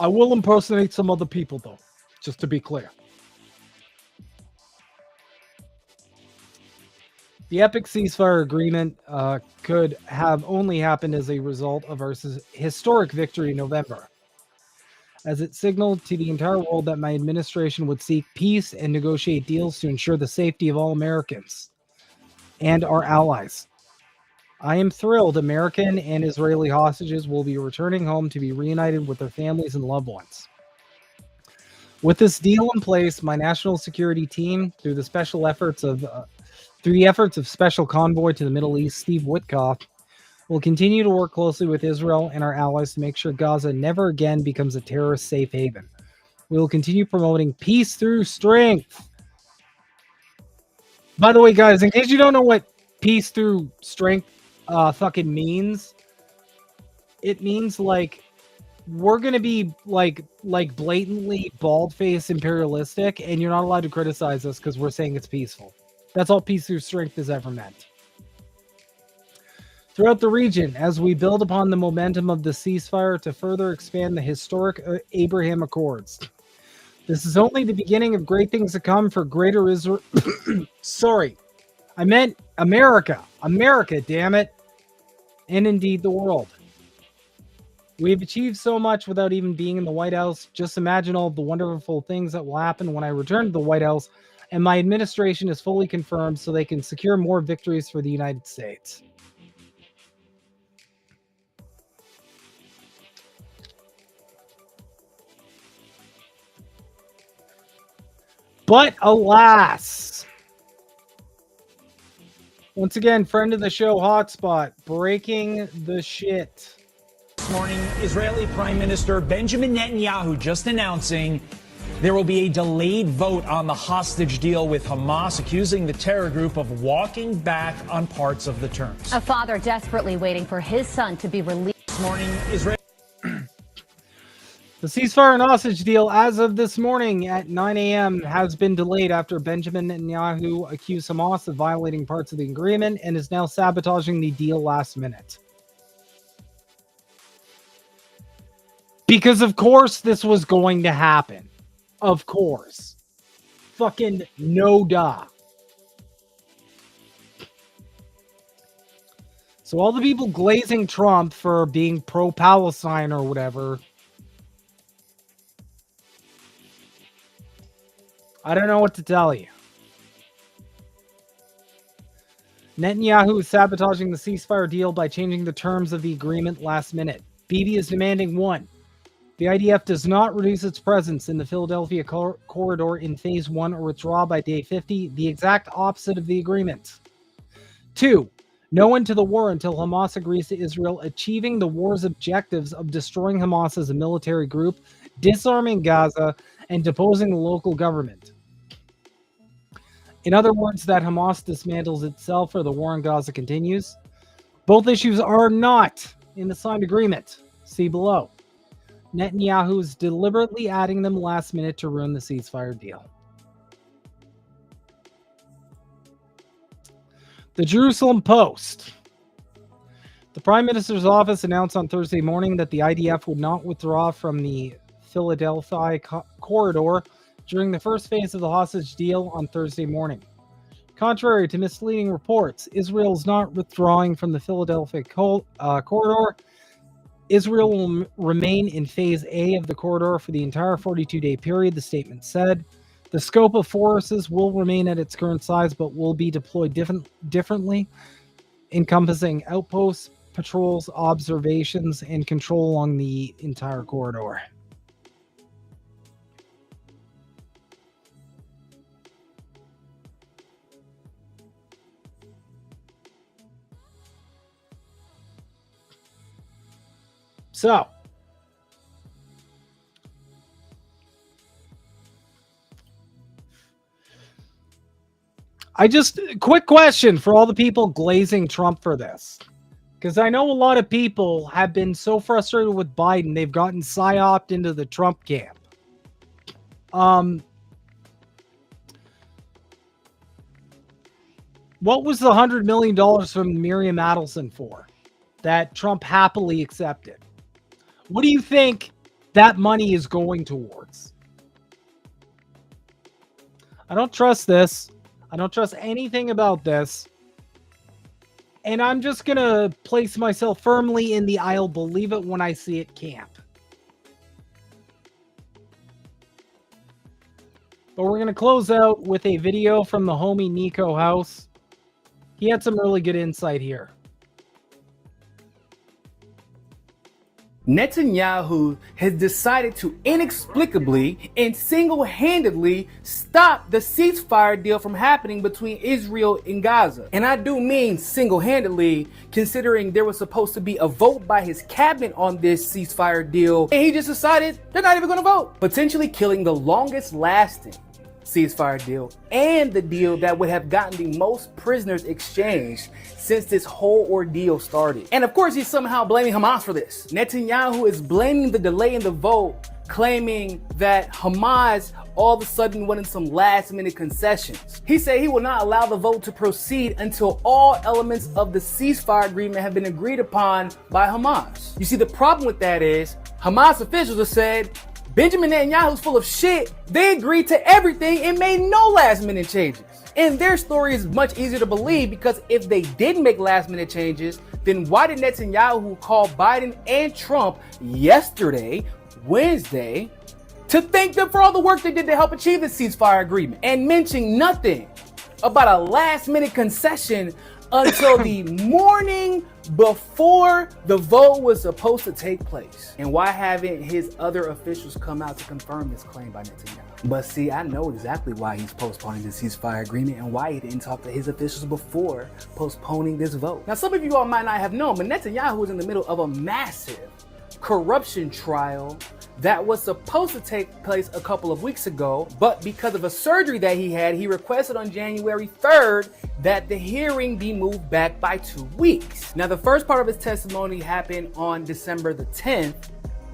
I will impersonate some other people, though, just to be clear. The epic ceasefire agreement could have only happened as a result of our historic victory in November, as it signaled to the entire world that my administration would seek peace and negotiate deals to ensure the safety of all Americans and our allies. I am thrilled American and Israeli hostages will be returning home to be reunited with their families and loved ones. With this deal in place, my national security team, through the efforts of Special Convoy to the Middle East, Steve Witkoff, will continue to work closely with Israel and our allies to make sure Gaza never again becomes a terrorist safe haven. We will continue promoting peace through strength. By the way, guys, in case you don't know what peace through strength fucking means, it means like we're gonna be like blatantly bald-faced imperialistic, and you're not allowed to criticize us because we're saying it's peaceful. That's all peace through strength has ever meant. Throughout the region, as we build upon the momentum of the ceasefire to further expand the historic Abraham Accords. This is only the beginning of great things to come for greater Israel. Sorry, I meant America. America, damn it. And indeed the world. We've achieved so much without even being in the White House. Just imagine all the wonderful things that will happen when I return to the White House and my administration is fully confirmed so they can secure more victories for the United States. But alas, once again, friend of the show, Hotspot, breaking the shit. This morning, Israeli Prime Minister Benjamin Netanyahu just announcing there will be a delayed vote on the hostage deal with Hamas, accusing the terror group of walking back on parts of the terms. A father desperately waiting for his son to be released. This morning, Israel. The ceasefire and hostage deal, as of this morning at 9 a.m., has been delayed after Benjamin Netanyahu accused Hamas of violating parts of the agreement and is now sabotaging the deal last minute. Because, of course, this was going to happen. Of course. Fucking no duh. So all the people glazing Trump for being pro-Palestine or whatever, I don't know what to tell you. Netanyahu is sabotaging the ceasefire deal by changing the terms of the agreement last minute. Bibi is demanding 1. The IDF does not reduce its presence in the Philadelphia corridor in Phase 1 or withdraw by day 50, the exact opposite of the agreement. 2. No end to the war until Hamas agrees to Israel achieving the war's objectives of destroying Hamas as a military group, disarming Gaza, and deposing the local government. In other words, that Hamas dismantles itself or the war in Gaza continues. Both issues are not in the signed agreement. See below. Netanyahu is deliberately adding them last minute to ruin the ceasefire deal. The Jerusalem Post. The Prime Minister's office announced on Thursday morning that the IDF would not withdraw from the Philadelphia corridor during the first phase of the hostage deal on Thursday morning. Contrary to misleading reports, Israel is not withdrawing from the Philadelphia corridor. Israel will remain in Phase A of the corridor for the entire 42-day period, the statement said. The scope of forces will remain at its current size, but will be deployed differently, encompassing outposts, patrols, observations, and control along the entire corridor. So, quick question for all the people glazing Trump for this. Because I know a lot of people have been so frustrated with Biden, they've gotten psyoped into the Trump camp. What was the $100 million from Miriam Adelson for that Trump happily accepted? What do you think that money is going towards? I don't trust this. I don't trust anything about this. And I'm just going to place myself firmly in the I'll believe it when I see it camp. But we're going to close out with a video from the homie Nico House. He had some really good insight here. Netanyahu has decided to inexplicably and single-handedly stop the ceasefire deal from happening between Israel and Gaza. And I do mean single-handedly, considering there was supposed to be a vote by his cabinet on this ceasefire deal, and he just decided they're not even going to vote, potentially killing the longest-lasting ceasefire deal and the deal that would have gotten the most prisoners exchanged since this whole ordeal started. And of course, he's somehow blaming Hamas for this. Netanyahu is blaming the delay in the vote, claiming that Hamas all of a sudden wanted some last-minute concessions. He said he will not allow the vote to proceed until all elements of the ceasefire agreement have been agreed upon by Hamas. You see, the problem with that is Hamas officials have said Benjamin Netanyahu's full of shit. They agreed to everything and made no last-minute changes. And their story is much easier to believe, because if they did make last-minute changes, then why did Netanyahu call Biden and Trump yesterday, Wednesday, to thank them for all the work they did to help achieve the ceasefire agreement, and mention nothing about a last-minute concession until the morning before the vote was supposed to take place? And why haven't his other officials come out to confirm this claim by Netanyahu? But see, I know exactly why he's postponing the ceasefire agreement and why he didn't talk to his officials before postponing this vote. Now, some of you all might not have known, but Netanyahu was in the middle of a massive corruption trial that was supposed to take place a couple of weeks ago, but because of a surgery that he had, he requested on January 3rd that the hearing be moved back by 2 weeks. Now, the first part of his testimony happened on December the 10th,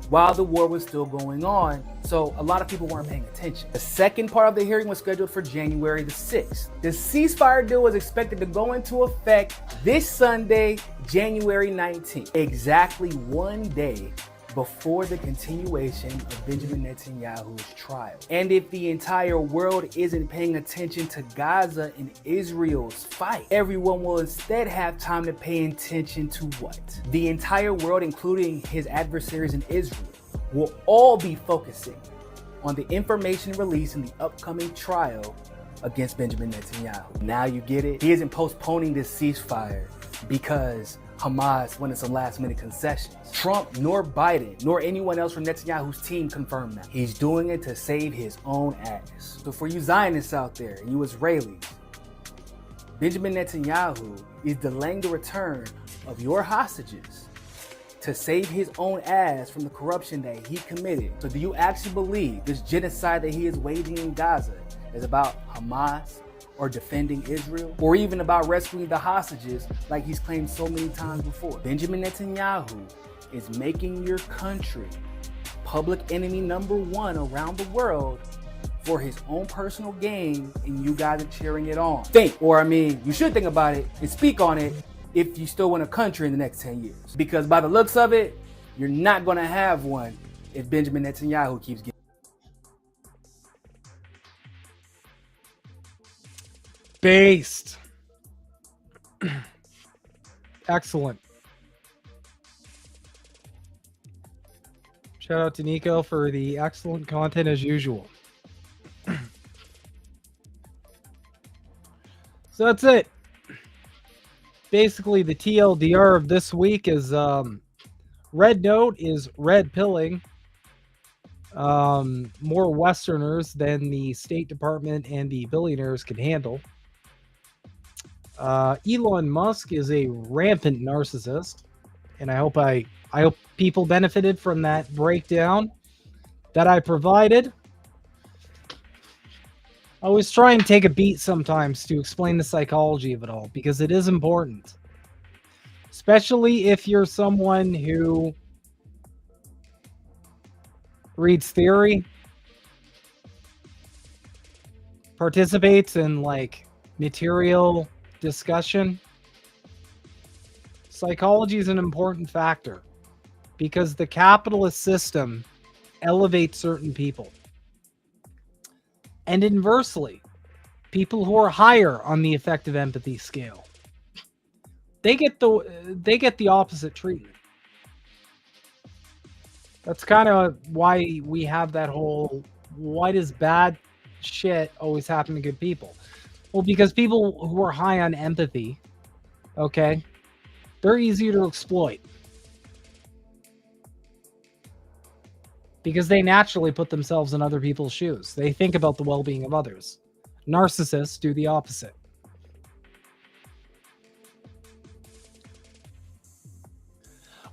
while the war was still going on, so a lot of people weren't paying attention. The second part of the hearing was scheduled for January the 6th. The ceasefire deal was expected to go into effect this Sunday, January 19th, exactly 1 day before the continuation of Benjamin Netanyahu's trial. And if the entire world isn't paying attention to Gaza and Israel's fight, everyone will instead have time to pay attention to what? The entire world, including his adversaries in Israel, will all be focusing on the information released in the upcoming trial against Benjamin Netanyahu. Now you get it? He isn't postponing this ceasefire because Hamas wanted some last-minute concessions. Trump nor Biden nor anyone else from Netanyahu's team confirmed that. He's doing it to save his own ass. So for you Zionists out there, you Israelis, Benjamin Netanyahu is delaying the return of your hostages to save his own ass from the corruption that he committed. So do you actually believe this genocide that he is waging in Gaza is about Hamas or defending Israel, or even about rescuing the hostages like he's claimed so many times before? Benjamin Netanyahu is making your country public enemy number one around the world for his own personal gain, and you guys are cheering it on. You should think about it and speak on it if you still want a country in the next 10 years. Because by the looks of it, you're not gonna have one if Benjamin Netanyahu keeps getting based. Excellent. Shout out to Nico for the excellent content as usual. So that's it. Basically, the TLDR of this week is Red Note is red pilling more Westerners than the State Department and the billionaires can handle. Elon Musk is a rampant narcissist, and I hope people benefited from that breakdown that I provided. I always try and take a beat sometimes to explain the psychology of it all, because it is important. Especially if you're someone who reads theory, participates in like material discussion. Psychology is an important factor because the capitalist system elevates certain people. And inversely, people who are higher on the effective empathy scale, they get the opposite treatment. That's kind of why we have that whole, why does bad shit always happen to good people? Well, because people who are high on empathy, okay, they're easier to exploit. Because they naturally put themselves in other people's shoes. They think about the well-being of others. Narcissists do the opposite.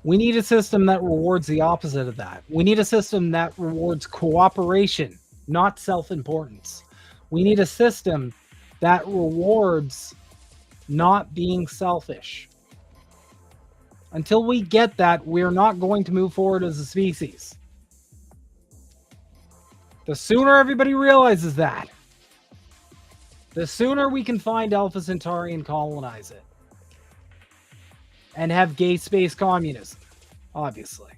We need a system that rewards the opposite of that. We need a system that rewards cooperation, not self-importance. We need a system that rewards not being selfish. Until we get that, we're not going to move forward as a species. The sooner everybody realizes that, the sooner we can find Alpha Centauri and colonize it. And have gay space communism, obviously.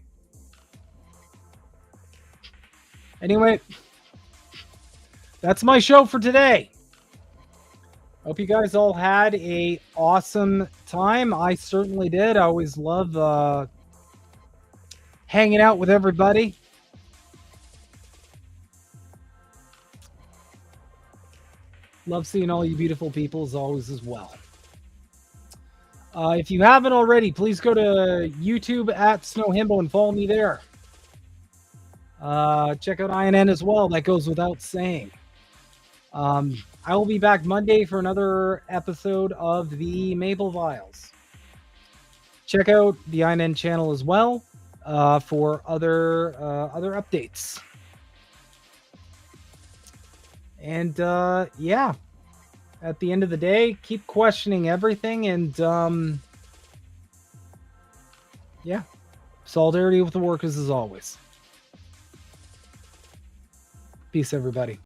Anyway, that's my show for today. Hope you guys all had a awesome time. I certainly did. I always love hanging out with everybody. Love seeing all you beautiful people as always as well. If you haven't already, please go to YouTube at SnowHimbo and follow me there. Check out INN as well. That goes without saying. I will be back Monday for another episode of the Maple Vials. Check out the INN channel as well for other updates. And yeah, at the end of the day, keep questioning everything, and yeah, solidarity with the workers as always. Peace, everybody.